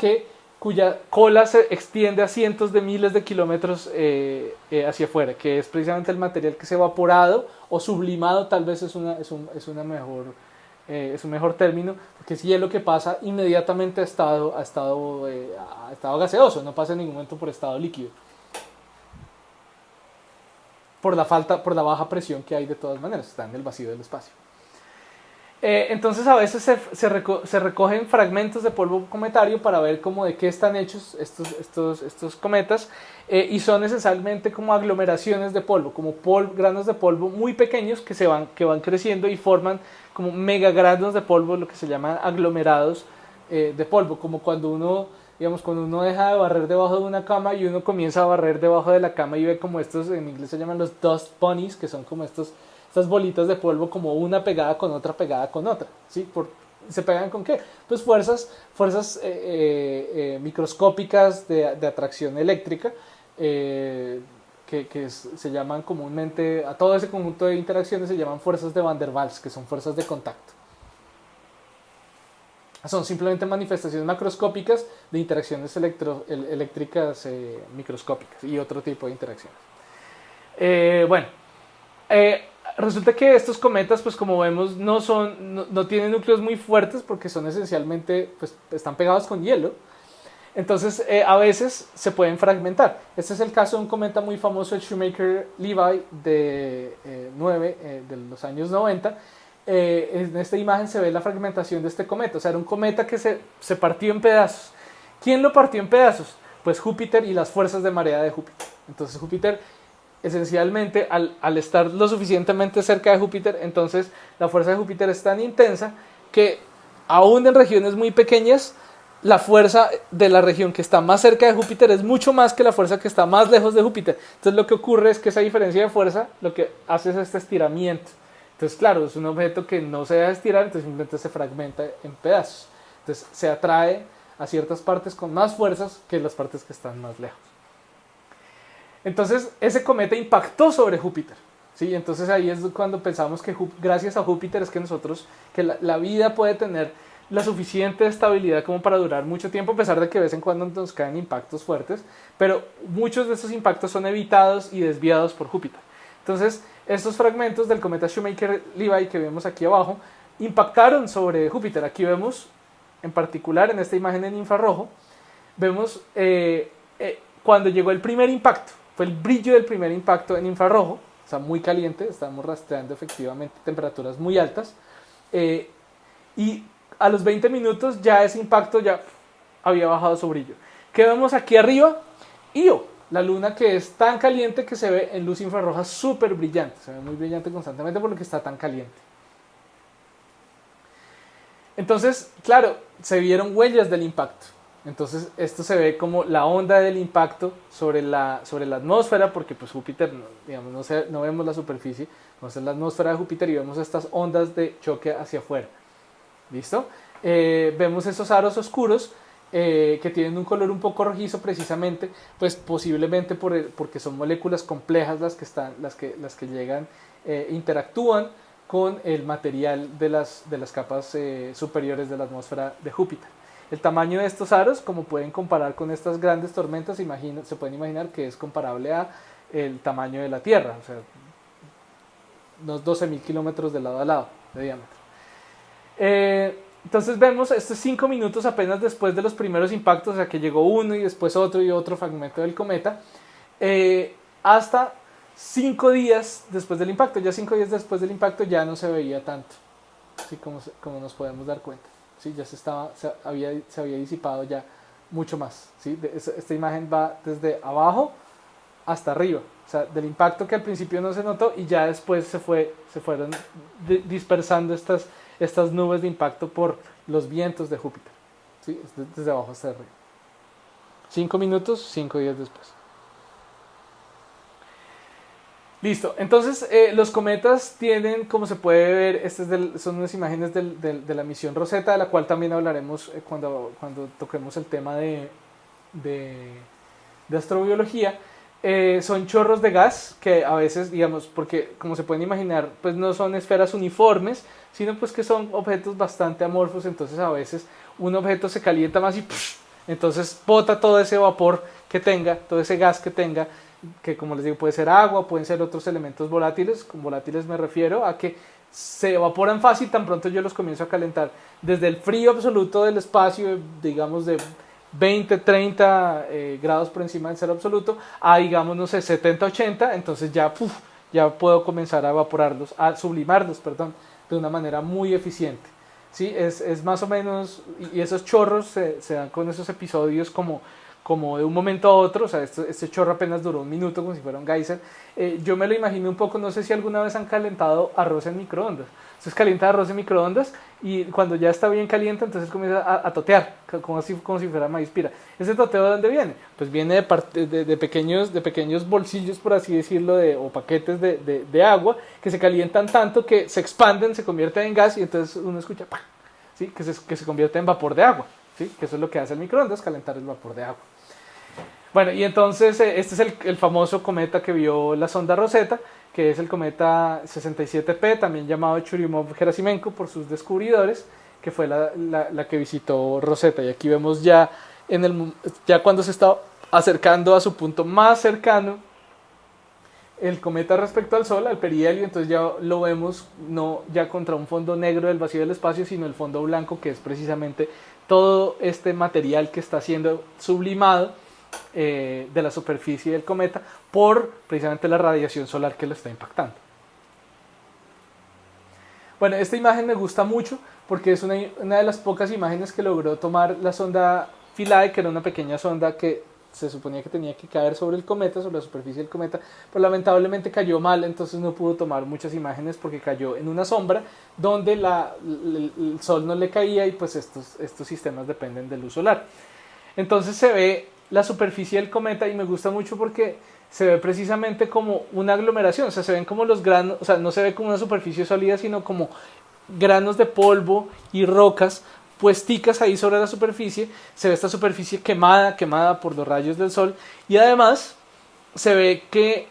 cuya cola se extiende a cientos de miles de kilómetros hacia afuera, que es precisamente el material que se ha evaporado o sublimado, tal vez es un mejor término, porque es hielo que pasa inmediatamente a estado gaseoso, no pasa en ningún momento por estado líquido, por la baja presión que hay de todas maneras, está en el vacío del espacio. Entonces a veces se recogen fragmentos de polvo cometario para ver cómo de qué están hechos estos cometas, y son esencialmente como aglomeraciones de polvo, como granos de polvo muy pequeños que van creciendo y forman como megagranos de polvo, lo que se llaman aglomerados de polvo, como cuando uno deja de barrer debajo de una cama y uno comienza a barrer debajo de la cama y ve como estos, en inglés se llaman los dust bunnies, que son como estas bolitas de polvo, como una pegada con otra, ¿sí? ¿Se pegan con qué? Pues fuerzas microscópicas de atracción eléctrica, se llaman comúnmente, a todo ese conjunto de interacciones se llaman fuerzas de Van der Waals, que son fuerzas de contacto. Son simplemente manifestaciones macroscópicas de interacciones eléctricas microscópicas y otro tipo de interacciones. Resulta que estos cometas, pues como vemos, no tienen núcleos muy fuertes porque son esencialmente, pues están pegados con hielo. Entonces a veces se pueden fragmentar. Este es el caso de un cometa muy famoso, el Shoemaker-Levy de los años 90. En esta imagen se ve la fragmentación de este cometa. O sea, era un cometa que se partió en pedazos. ¿Quién lo partió en pedazos? Pues Júpiter y las fuerzas de marea de Júpiter. Entonces Júpiter, esencialmente, al estar lo suficientemente cerca de Júpiter, entonces la fuerza de Júpiter es tan intensa que aún en regiones muy pequeñas, la fuerza de la región que está más cerca de Júpiter es mucho más que la fuerza que está más lejos de Júpiter. Entonces lo que ocurre es que esa diferencia de fuerza lo que hace es este estiramiento. Entonces, claro, es un objeto que no se deja estirar, entonces simplemente se fragmenta en pedazos. Entonces se atrae a ciertas partes con más fuerzas que las partes que están más lejos. Entonces ese cometa impactó sobre Júpiter, ¿sí? Entonces ahí es cuando pensamos que gracias a Júpiter es que la vida puede tener la suficiente estabilidad como para durar mucho tiempo, a pesar de que de vez en cuando nos caen impactos fuertes, pero muchos de estos impactos son evitados y desviados por Júpiter. Entonces estos fragmentos del cometa Shoemaker-Levy que vemos aquí abajo impactaron sobre Júpiter. Aquí vemos, en particular en esta imagen en infrarrojo, vemos cuando llegó el primer impacto, fue el brillo del primer impacto en infrarrojo, o sea, muy caliente, estamos rastreando efectivamente temperaturas muy altas, y a los 20 minutos ya ese impacto ya había bajado su brillo. ¿Qué vemos aquí arriba? Io, la luna, que es tan caliente que se ve en luz infrarroja súper brillante, se ve muy brillante constantemente por lo que está tan caliente. Entonces, claro, se vieron huellas del impacto. Entonces esto se ve como la onda del impacto sobre la atmósfera, porque pues Júpiter, digamos, no vemos la superficie, vemos la atmósfera de Júpiter y vemos estas ondas de choque hacia afuera. ¿Listo? Vemos esos aros oscuros que tienen un color un poco rojizo precisamente, pues posiblemente porque son moléculas complejas las que llegan, interactúan con el material de las capas superiores de la atmósfera de Júpiter. El tamaño de estos aros, como pueden comparar con estas grandes tormentas, se pueden imaginar que es comparable a el tamaño de la Tierra, o sea, unos 12.000 kilómetros de lado a lado de diámetro. Entonces vemos estos 5 minutos apenas después de los primeros impactos, o sea que llegó uno y después otro y otro fragmento del cometa, hasta 5 días después del impacto. Ya 5 días después del impacto ya no se veía tanto, ¿sí? Como nos podemos dar cuenta. ¿Sí? Ya se había disipado ya mucho más, ¿sí? Esta imagen va desde abajo hasta arriba, o sea, del impacto que al principio no se notó y ya después se fueron dispersando estas nubes de impacto por los vientos de Júpiter. ¿sí? Desde abajo hasta arriba. 5 minutos, 5 días después. Listo, entonces los cometas tienen, como se puede ver, son unas imágenes de la misión Rosetta, de la cual también hablaremos cuando toquemos el tema de, de astrobiología. Son chorros de gas que a veces, digamos, porque como se pueden imaginar, pues no son esferas uniformes, sino pues que son objetos bastante amorfos, entonces a veces un objeto se calienta más y ¡puf! Entonces bota todo ese vapor que tenga, todo ese gas que tenga, que como les digo puede ser agua, pueden ser otros elementos volátiles. Con volátiles me refiero a que se evaporan fácil tan pronto yo los comienzo a calentar, desde el frío absoluto del espacio, digamos de 20, 30 grados por encima del cero absoluto, a digamos, no sé, 70, 80, entonces ya puedo comenzar a evaporarlos, a sublimarlos, perdón, de una manera muy eficiente. ¿Sí? Es más o menos, y esos chorros se dan con esos episodios como de un momento a otro, o sea, este chorro apenas duró un minuto, como si fuera un geyser. Yo me lo imagino un poco, no sé si alguna vez han calentado arroz en microondas. Entonces calienta arroz en microondas y cuando ya está bien caliente, entonces comienza a totear, como si fuera maíz pira. ¿Ese toteo de dónde viene? Pues viene de pequeños bolsillos, por así decirlo, o paquetes de agua que se calientan tanto que se expanden, se convierten en gas y entonces uno escucha ¡pah! ¿Sí? Que se convierte en vapor de agua. ¿Sí? Que eso es lo que hace el microondas, calentar el vapor de agua. Bueno, y entonces este es el famoso cometa que vio la sonda Rosetta, que es el cometa 67P, también llamado Churyumov-Gerasimenko por sus descubridores, que fue la que visitó Rosetta. Y aquí vemos ya cuando se está acercando a su punto más cercano el cometa respecto al Sol, al perihelio, entonces ya lo vemos no ya contra un fondo negro del vacío del espacio, sino el fondo blanco, que es precisamente todo este material que está siendo sublimado de la superficie del cometa por precisamente la radiación solar que lo está impactando. Bueno, esta imagen me gusta mucho porque es una de las pocas imágenes que logró tomar la sonda Philae, que era una pequeña sonda que se suponía que tenía que caer sobre el cometa, sobre la superficie del cometa, pero lamentablemente cayó mal, entonces no pudo tomar muchas imágenes porque cayó en una sombra donde el sol no le caía y pues estos sistemas dependen de luz solar. Entonces se ve la superficie del cometa y me gusta mucho porque se ve precisamente como una aglomeración, o sea, se ven como los granos, o sea, no se ve como una superficie sólida, sino como granos de polvo y rocas puesticas ahí sobre la superficie. Se ve esta superficie quemada por los rayos del sol, y además se ve que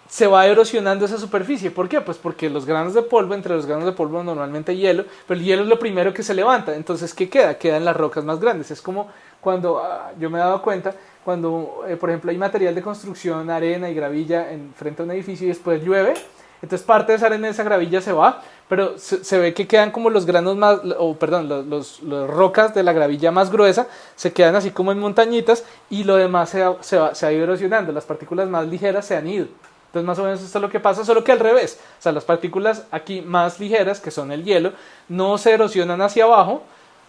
se va erosionando esa superficie. ¿Por qué? Pues porque los granos de polvo, entre los granos de polvo normalmente hay hielo, pero el hielo es lo primero que se levanta. Entonces, ¿qué queda? Quedan las rocas más grandes. Es como cuando yo me he dado cuenta, cuando por ejemplo hay material de construcción, arena y gravilla frente a un edificio y después llueve, entonces parte de esa arena y esa gravilla se va, pero se ve que quedan como los granos más, o perdón, los rocas de la gravilla más gruesa se quedan así como en montañitas, y lo demás se ha ido erosionando, las partículas más ligeras se han ido. Entonces más o menos esto es lo que pasa, solo que al revés. O sea, las partículas aquí más ligeras, que son el hielo, no se erosionan hacia abajo,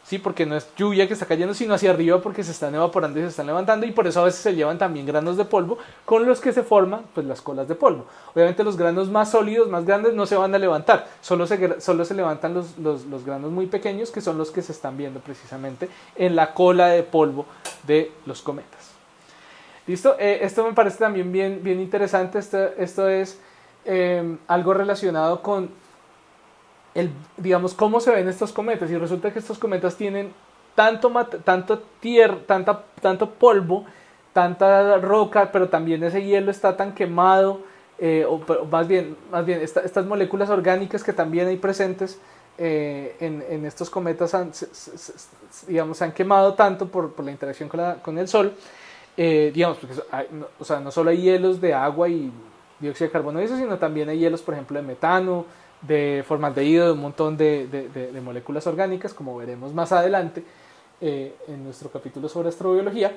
¿sí? Porque no es lluvia que está cayendo, sino hacia arriba, porque se están evaporando y se están levantando, y por eso a veces se llevan también granos de polvo con los que se forman pues las colas de polvo. Obviamente los granos más sólidos, más grandes, no se van a levantar, solo se levantan los granos muy pequeños, que son los que se están viendo precisamente en la cola de polvo de los cometas. ¿Listo? Esto me parece también bien interesante. Esto es algo relacionado con digamos, cómo se ven estos cometas. Y resulta que estos cometas tienen tanto tierra, tanto polvo, tanta roca, pero también ese hielo está tan quemado, o más bien estas moléculas orgánicas que también hay presentes en estos cometas digamos, se han quemado tanto por la interacción con el sol. Digamos, porque o sea, no solo hay hielos de agua y dióxido de carbono y eso, sino también hay hielos, por ejemplo, de metano, de formaldehído, de un montón de moléculas orgánicas, como veremos más adelante en nuestro capítulo sobre astrobiología.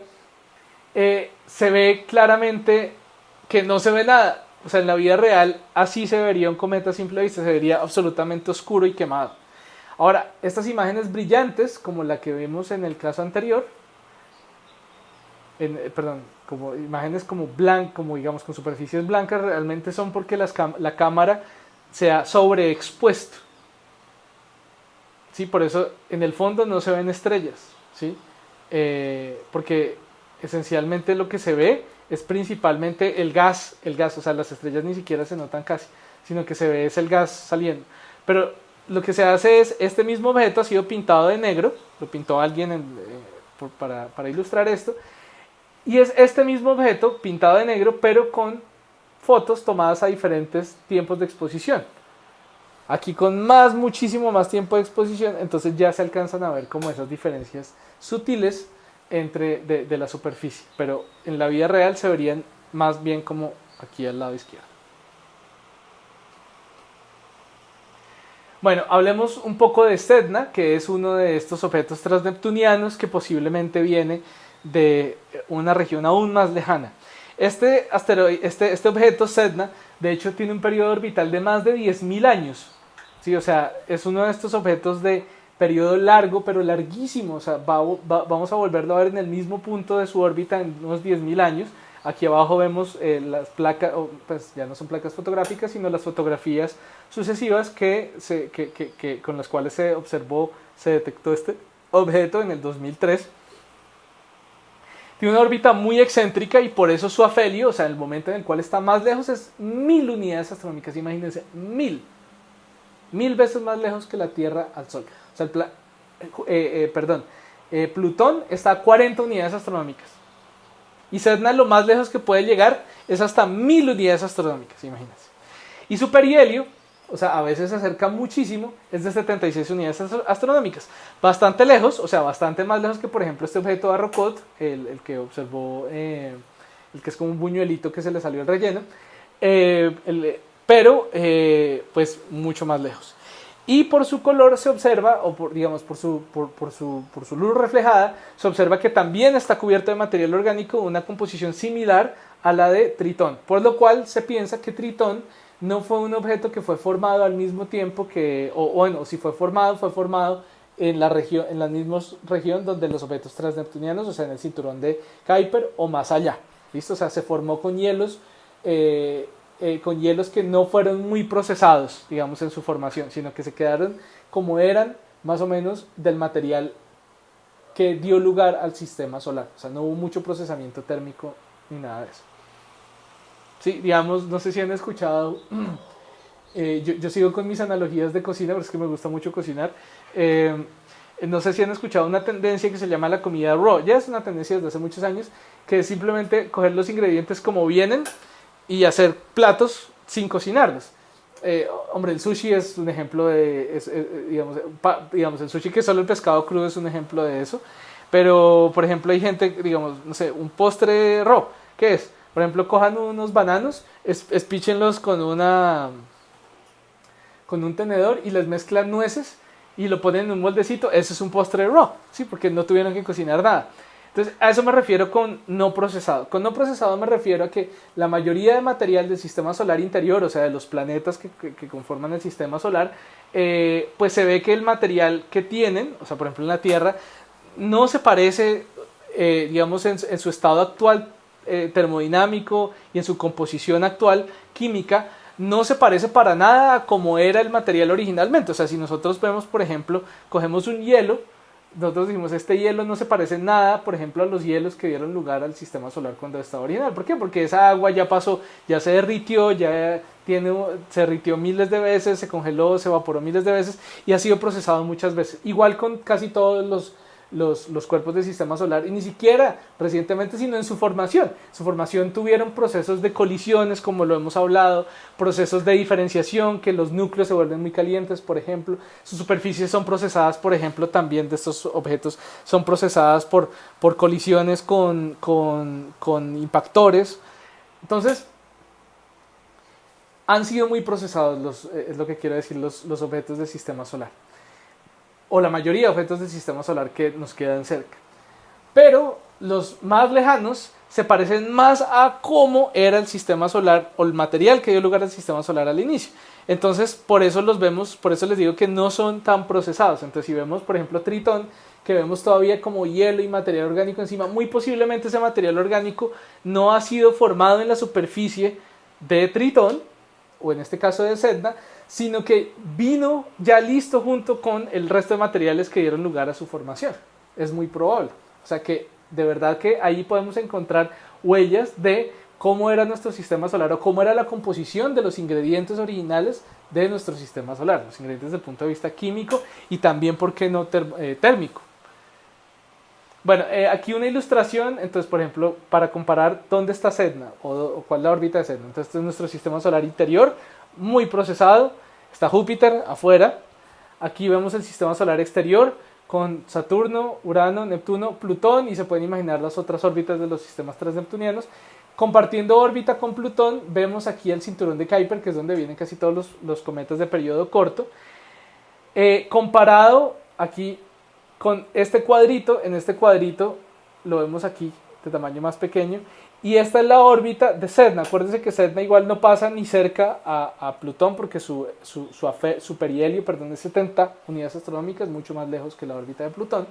Se ve claramente que no se ve nada. O sea, en la vida real así se vería un cometa a simple vista, se vería absolutamente oscuro y quemado. Ahora, estas imágenes brillantes, como la que vemos en el caso anterior, como imágenes como digamos con superficies blancas, realmente son porque la cámara se ha sobreexpuesto, ¿sí? Por eso en el fondo no se ven estrellas, ¿sí? porque esencialmente lo que se ve es principalmente el gas, o sea, las estrellas ni siquiera se notan casi, sino que se ve es el gas saliendo. Pero lo que se hace es, este mismo objeto ha sido pintado de negro, lo pintó alguien para ilustrar esto, y es este mismo objeto pintado de negro, pero con fotos tomadas a diferentes tiempos de exposición. Aquí con muchísimo más tiempo de exposición, entonces ya se alcanzan a ver como esas diferencias sutiles de la superficie, pero en la vida real se verían más bien como aquí al lado izquierdo. Bueno, hablemos un poco de Sedna, que es uno de estos objetos transneptunianos que posiblemente viene de una región aún más lejana. Este objeto Sedna, de hecho, tiene un periodo orbital de más de 10.000 años. ¿Sí? O sea, es uno de estos objetos de periodo largo, pero larguísimo. O sea, vamos a volverlo a ver en el mismo punto de su órbita en unos 10.000 años. Aquí abajo vemos las placas, pues ya no son placas fotográficas, sino las fotografías sucesivas con las cuales se detectó este objeto en el 2003. Tiene una órbita muy excéntrica y por eso su afelio, o sea, el momento en el cual está más lejos, es 1000 unidades astronómicas. Imagínense, 1000 veces más lejos que la Tierra al Sol. O sea, Plutón está a 40 unidades astronómicas. Y Sedna lo más lejos que puede llegar es hasta 1000 unidades astronómicas, imagínense. Y su perihelio, o sea, a veces se acerca muchísimo, es de 76 unidades astronómicas. Bastante lejos, o sea, bastante más lejos que, por ejemplo, este objeto de Arrokoth, el que observó, el que es como un buñuelito que se le salió el relleno, pero pues mucho más lejos. Y por su color se observa, o por su luz reflejada, se observa que también está cubierto de material orgánico de una composición similar a la de Tritón, por lo cual se piensa que Tritón no fue un objeto que fue formado al mismo tiempo que, o bueno, si fue formado en la misma región donde los objetos transneptunianos, o sea, en el cinturón de Kuiper o más allá. ¿Listo? O sea, se formó con hielos que no fueron muy procesados, digamos, en su formación, sino que se quedaron como eran, más o menos, del material que dio lugar al sistema solar. O sea, no hubo mucho procesamiento térmico ni nada de eso. Sí, digamos, no sé si han escuchado, yo sigo con mis analogías de cocina, pero es que me gusta mucho cocinar. No sé si han escuchado una tendencia que se llama la comida raw. Ya es una tendencia desde hace muchos años, que es simplemente coger los ingredientes como vienen y hacer platos sin cocinarlos. Hombre, el sushi es un ejemplo digamos, el sushi que solo el pescado crudo es un ejemplo de eso. Pero, por ejemplo, hay gente, digamos, no sé, un postre raw. ¿Qué es? Por ejemplo, cojan unos bananos, espíchenlos con un tenedor y les mezclan nueces y lo ponen en un moldecito. Eso es un postre raw, ¿sí? Porque no tuvieron que cocinar nada. Entonces, a eso me refiero con no procesado. Con no procesado me refiero a que la mayoría de material del sistema solar interior, o sea, de los planetas que conforman el sistema solar, pues se ve que el material que tienen, o sea, por ejemplo en la Tierra, no se parece, digamos, en su estado actual termodinámico y en su composición actual química, no se parece para nada a como era el material originalmente. O sea, si nosotros vemos, por ejemplo, cogemos un hielo, nosotros decimos, este hielo no se parece nada, por ejemplo, a los hielos que dieron lugar al sistema solar cuando estaba original. ¿Por qué? Porque esa agua ya pasó, ya se derritió, se derritió miles de veces, se congeló, se evaporó miles de veces y ha sido procesado muchas veces. Igual con casi todos los cuerpos del sistema solar, y ni siquiera recientemente, sino en su formación. Su formación tuvieron procesos de colisiones, como lo hemos hablado, procesos de diferenciación, que los núcleos se vuelven muy calientes, por ejemplo. Sus superficies son procesadas, por ejemplo, también de estos objetos, son procesadas por colisiones con impactores. Entonces, han sido muy procesados, es lo que quiero decir, los objetos del sistema solar, o la mayoría de objetos del sistema solar que nos quedan cerca. Pero los más lejanos se parecen más a cómo era el sistema solar o el material que dio lugar al sistema solar al inicio. Entonces, por eso los vemos, por eso les digo que no son tan procesados. Entonces, si vemos, por ejemplo, Tritón, que vemos todavía como hielo y material orgánico encima, muy posiblemente ese material orgánico no ha sido formado en la superficie de Tritón, o en este caso de Sedna, sino que vino ya listo junto con el resto de materiales que dieron lugar a su formación. Es muy probable. O sea que de verdad que ahí podemos encontrar huellas de cómo era nuestro sistema solar o cómo era la composición de los ingredientes originales de nuestro sistema solar, los ingredientes desde el punto de vista químico y también, ¿por qué no, térmico? Bueno, aquí una ilustración, entonces, por ejemplo, para comparar dónde está Sedna o cuál es la órbita de Sedna. Entonces, este es nuestro sistema solar interior, muy procesado. Está Júpiter afuera. Aquí vemos el sistema solar exterior con Saturno, Urano, Neptuno, Plutón, y se pueden imaginar las otras órbitas de los sistemas transneptunianos. Compartiendo órbita con Plutón, vemos aquí el cinturón de Kuiper, que es donde vienen casi todos los cometas de periodo corto. Comparado aquí con este cuadrito, en este cuadrito lo vemos aquí de tamaño más pequeño, y esta es la órbita de Sedna. Acuérdense que Sedna igual no pasa ni cerca a Plutón porque su perihelio, perdón, es 70 unidades astronómicas, mucho más lejos que la órbita de Plutón,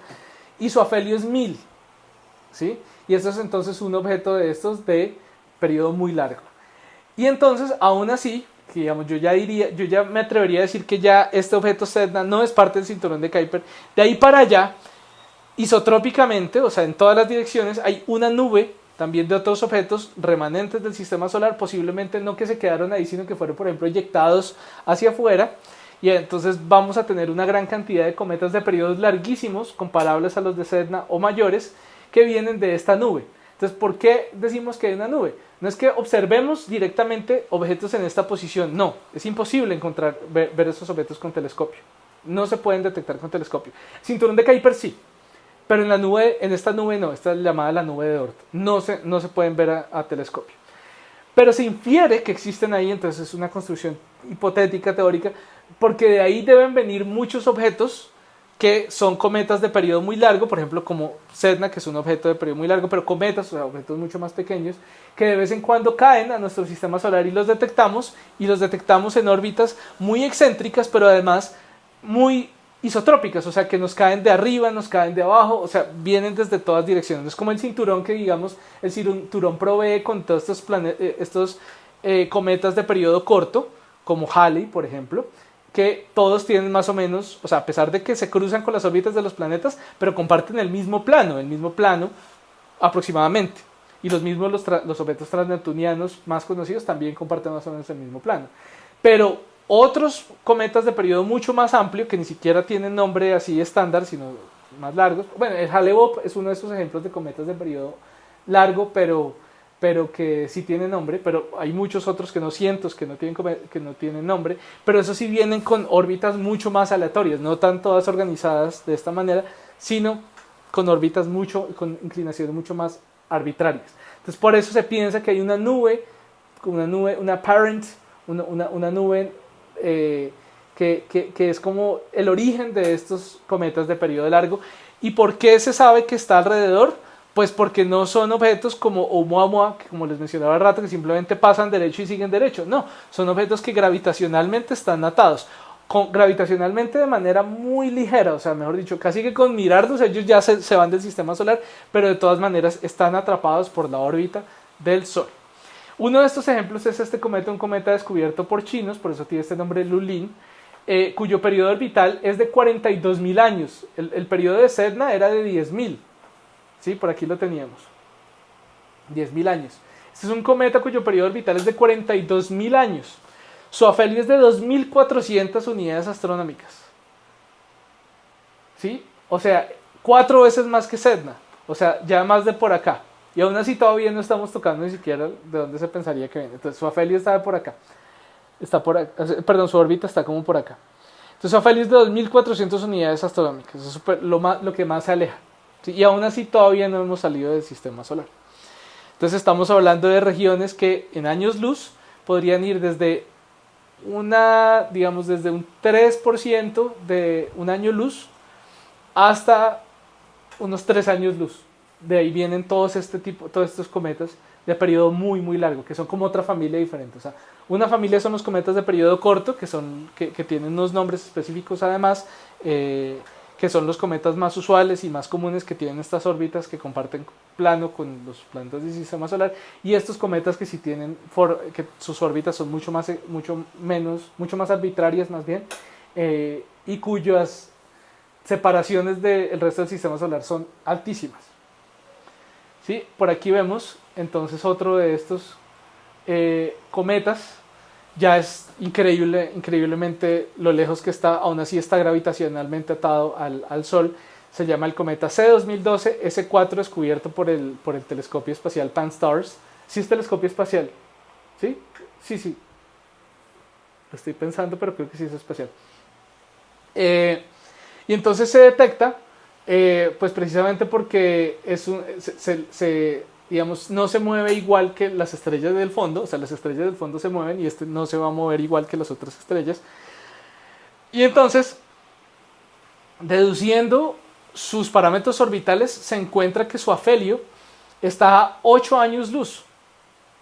y su afelio es 1000, ¿sí? Y esto es entonces un objeto de estos de periodo muy largo. Y entonces, aún así, digamos, yo ya me atrevería a decir que ya este objeto Sedna no es parte del cinturón de Kuiper. De ahí para allá, isotrópicamente, o sea, en todas las direcciones, hay una nube también de otros objetos remanentes del sistema solar, posiblemente no que se quedaron ahí, sino que fueron, por ejemplo, eyectados hacia afuera. Y entonces vamos a tener una gran cantidad de cometas de periodos larguísimos, comparables a los de Sedna o mayores, que vienen de esta nube. Entonces, ¿por qué decimos que hay una nube? No es que observemos directamente objetos en esta posición, no, es imposible ver esos objetos con telescopio. No se pueden detectar con telescopio. Cinturón de Kuiper sí, pero en esta nube no, esta es llamada la nube de Oort. No se pueden ver a telescopio. Pero se infiere que existen ahí, entonces es una construcción hipotética, teórica, porque de ahí deben venir muchos objetos que son cometas de periodo muy largo, por ejemplo como Sedna, que es un objeto de periodo muy largo, pero cometas, o sea, objetos mucho más pequeños, que de vez en cuando caen a nuestro sistema solar y los detectamos en órbitas muy excéntricas, pero además muy isotrópicas, o sea, que nos caen de arriba, nos caen de abajo, o sea, vienen desde todas direcciones. Es como el cinturón que, digamos, el cinturón provee con todos estos cometas de periodo corto, como Halley, por ejemplo, que todos tienen más o menos, o sea, a pesar de que se cruzan con las órbitas de los planetas, pero comparten el mismo plano aproximadamente. Y los objetos transneptunianos más conocidos también comparten más o menos el mismo plano. Pero otros cometas de periodo mucho más amplio, que ni siquiera tienen nombre así estándar, sino más largos. Bueno, el Hale-Bopp es uno de esos ejemplos de cometas de periodo largo, pero que sí tienen nombre, pero hay muchos otros que no cientos que no tienen nombre, pero eso sí vienen con órbitas mucho más aleatorias, no tan todas organizadas de esta manera, sino con órbitas con inclinaciones mucho más arbitrarias. Entonces por eso se piensa que hay una nube, una parent, una nube que es como el origen de estos cometas de periodo largo. ¿Y por qué se sabe que está alrededor? Pues porque no son objetos como Oumuamua, que como les mencionaba al rato, que simplemente pasan derecho y siguen derecho. No, son objetos que gravitacionalmente están atados. Gravitacionalmente de manera muy ligera, o sea, mejor dicho, casi que con mirarlos ellos ya se van del sistema solar, pero de todas maneras están atrapados por la órbita del Sol. Uno de estos ejemplos es este cometa, un cometa descubierto por chinos, por eso tiene este nombre Lulin, cuyo periodo orbital es de 42.000 años. El periodo de Sedna era de 10.000. ¿Sí? Por aquí lo teníamos. 10.000 años. Este es un cometa cuyo periodo orbital es de 42.000 años. Su afelio es de 2.400 unidades astronómicas. ¿Sí? O sea, 4 veces más que Sedna. O sea, ya más de por acá. Y aún así todavía no estamos tocando ni siquiera de dónde se pensaría que viene. Entonces su afelio está por acá. Perdón, su órbita está como por acá. Entonces su afelio es de 2.400 unidades astronómicas. Eso es lo que más se aleja. ¿Sí? Y aún así todavía no hemos salido del sistema solar. Entonces estamos hablando de regiones que en años luz podrían ir desde desde un 3% de un año luz hasta unos 3 años luz. De ahí vienen todos estos cometas de periodo muy muy largo, que son como otra familia diferente. O sea, una familia son los cometas de periodo corto, que tienen unos nombres específicos además, que son los cometas más usuales y más comunes, que tienen estas órbitas que comparten plano con los planetas del sistema solar, y estos cometas que sí tienen que sus órbitas son mucho más arbitrarias más bien, y cuyas separaciones del resto del sistema solar son altísimas. ¿sí? Por aquí vemos entonces otro de estos cometas. Ya es increíblemente lo lejos que está, aún así está gravitacionalmente atado al Sol. Se llama el cometa C2012 S4, descubierto por el telescopio espacial Pan-STARRS. ¿Sí es telescopio espacial? ¿Sí? Sí, sí. Lo estoy pensando, pero creo que sí es espacial. Y entonces se detecta, pues precisamente porque digamos, no se mueve igual que las estrellas del fondo, o sea, las estrellas del fondo se mueven y este no se va a mover igual que las otras estrellas. Y entonces, deduciendo sus parámetros orbitales, se encuentra que su afelio está a 8 años luz.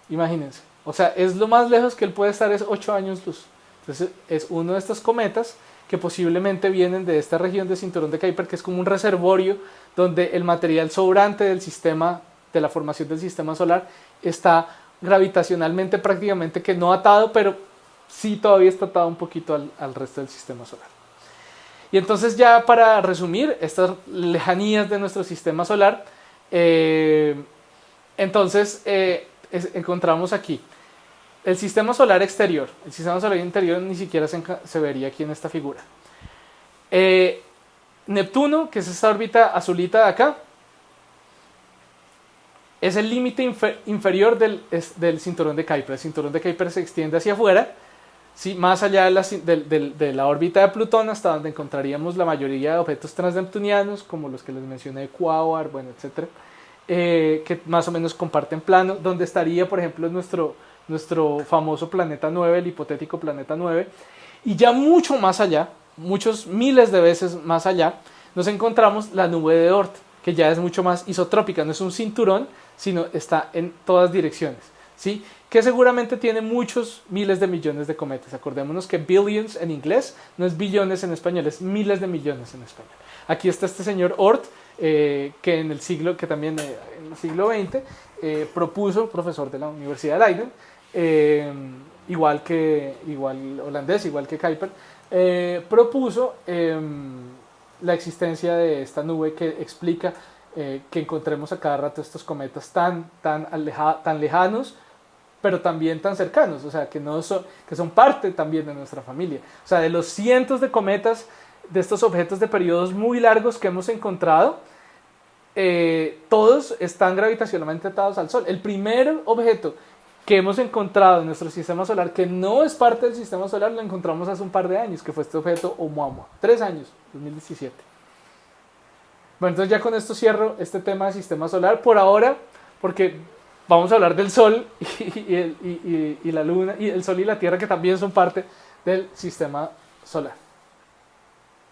Imagínense. O sea, es lo más lejos que él puede estar, es 8 años luz. Entonces, es uno de estos cometas que posiblemente vienen de esta región de cinturón de Kuiper, que es como un reservorio donde el material sobrante del sistema, de la formación del sistema solar, está gravitacionalmente prácticamente que no atado, pero sí todavía está atado un poquito al resto del sistema solar. Y entonces, ya para resumir estas lejanías de nuestro sistema solar, entonces encontramos aquí el sistema solar exterior. El sistema solar interior ni siquiera se vería aquí en esta figura. Neptuno, que es esta órbita azulita de acá, es el límite inferior del cinturón de Kuiper. El cinturón de Kuiper se extiende hacia afuera, ¿sí? Más allá de la órbita de Plutón, hasta donde encontraríamos la mayoría de objetos transneptunianos, como los que les mencioné, Quaoar, bueno, etc. Que más o menos comparten plano, donde estaría, por ejemplo, nuestro famoso planeta 9, el hipotético planeta 9, y ya mucho más allá, muchos miles de veces más allá, nos encontramos la nube de Oort, que ya es mucho más isotrópica, no es un cinturón, sino está en todas direcciones, ¿sí? Que seguramente tiene muchos miles de millones de cometas. Acordémonos que billions en inglés no es billones en español, es miles de millones en español. Aquí está este señor Oort, que en el siglo XX propuso, profesor de la Universidad de Leiden, igual holandés, igual que Kuiper, propuso la existencia de esta nube que explica que encontremos a cada rato estos cometas tan lejanos, pero también tan cercanos, o sea, que son parte también de nuestra familia. O sea, de los cientos de cometas, de estos objetos de periodos muy largos que hemos encontrado, todos están gravitacionalmente atados al Sol. El primer objeto que hemos encontrado en nuestro sistema solar que no es parte del sistema solar lo encontramos hace un par de años, que fue este objeto Oumuamua. 3 años, 2017. Bueno, entonces ya con esto cierro este tema de sistema solar por ahora, porque vamos a hablar del Sol y la Luna, y el Sol y la Tierra, que también son parte del sistema solar.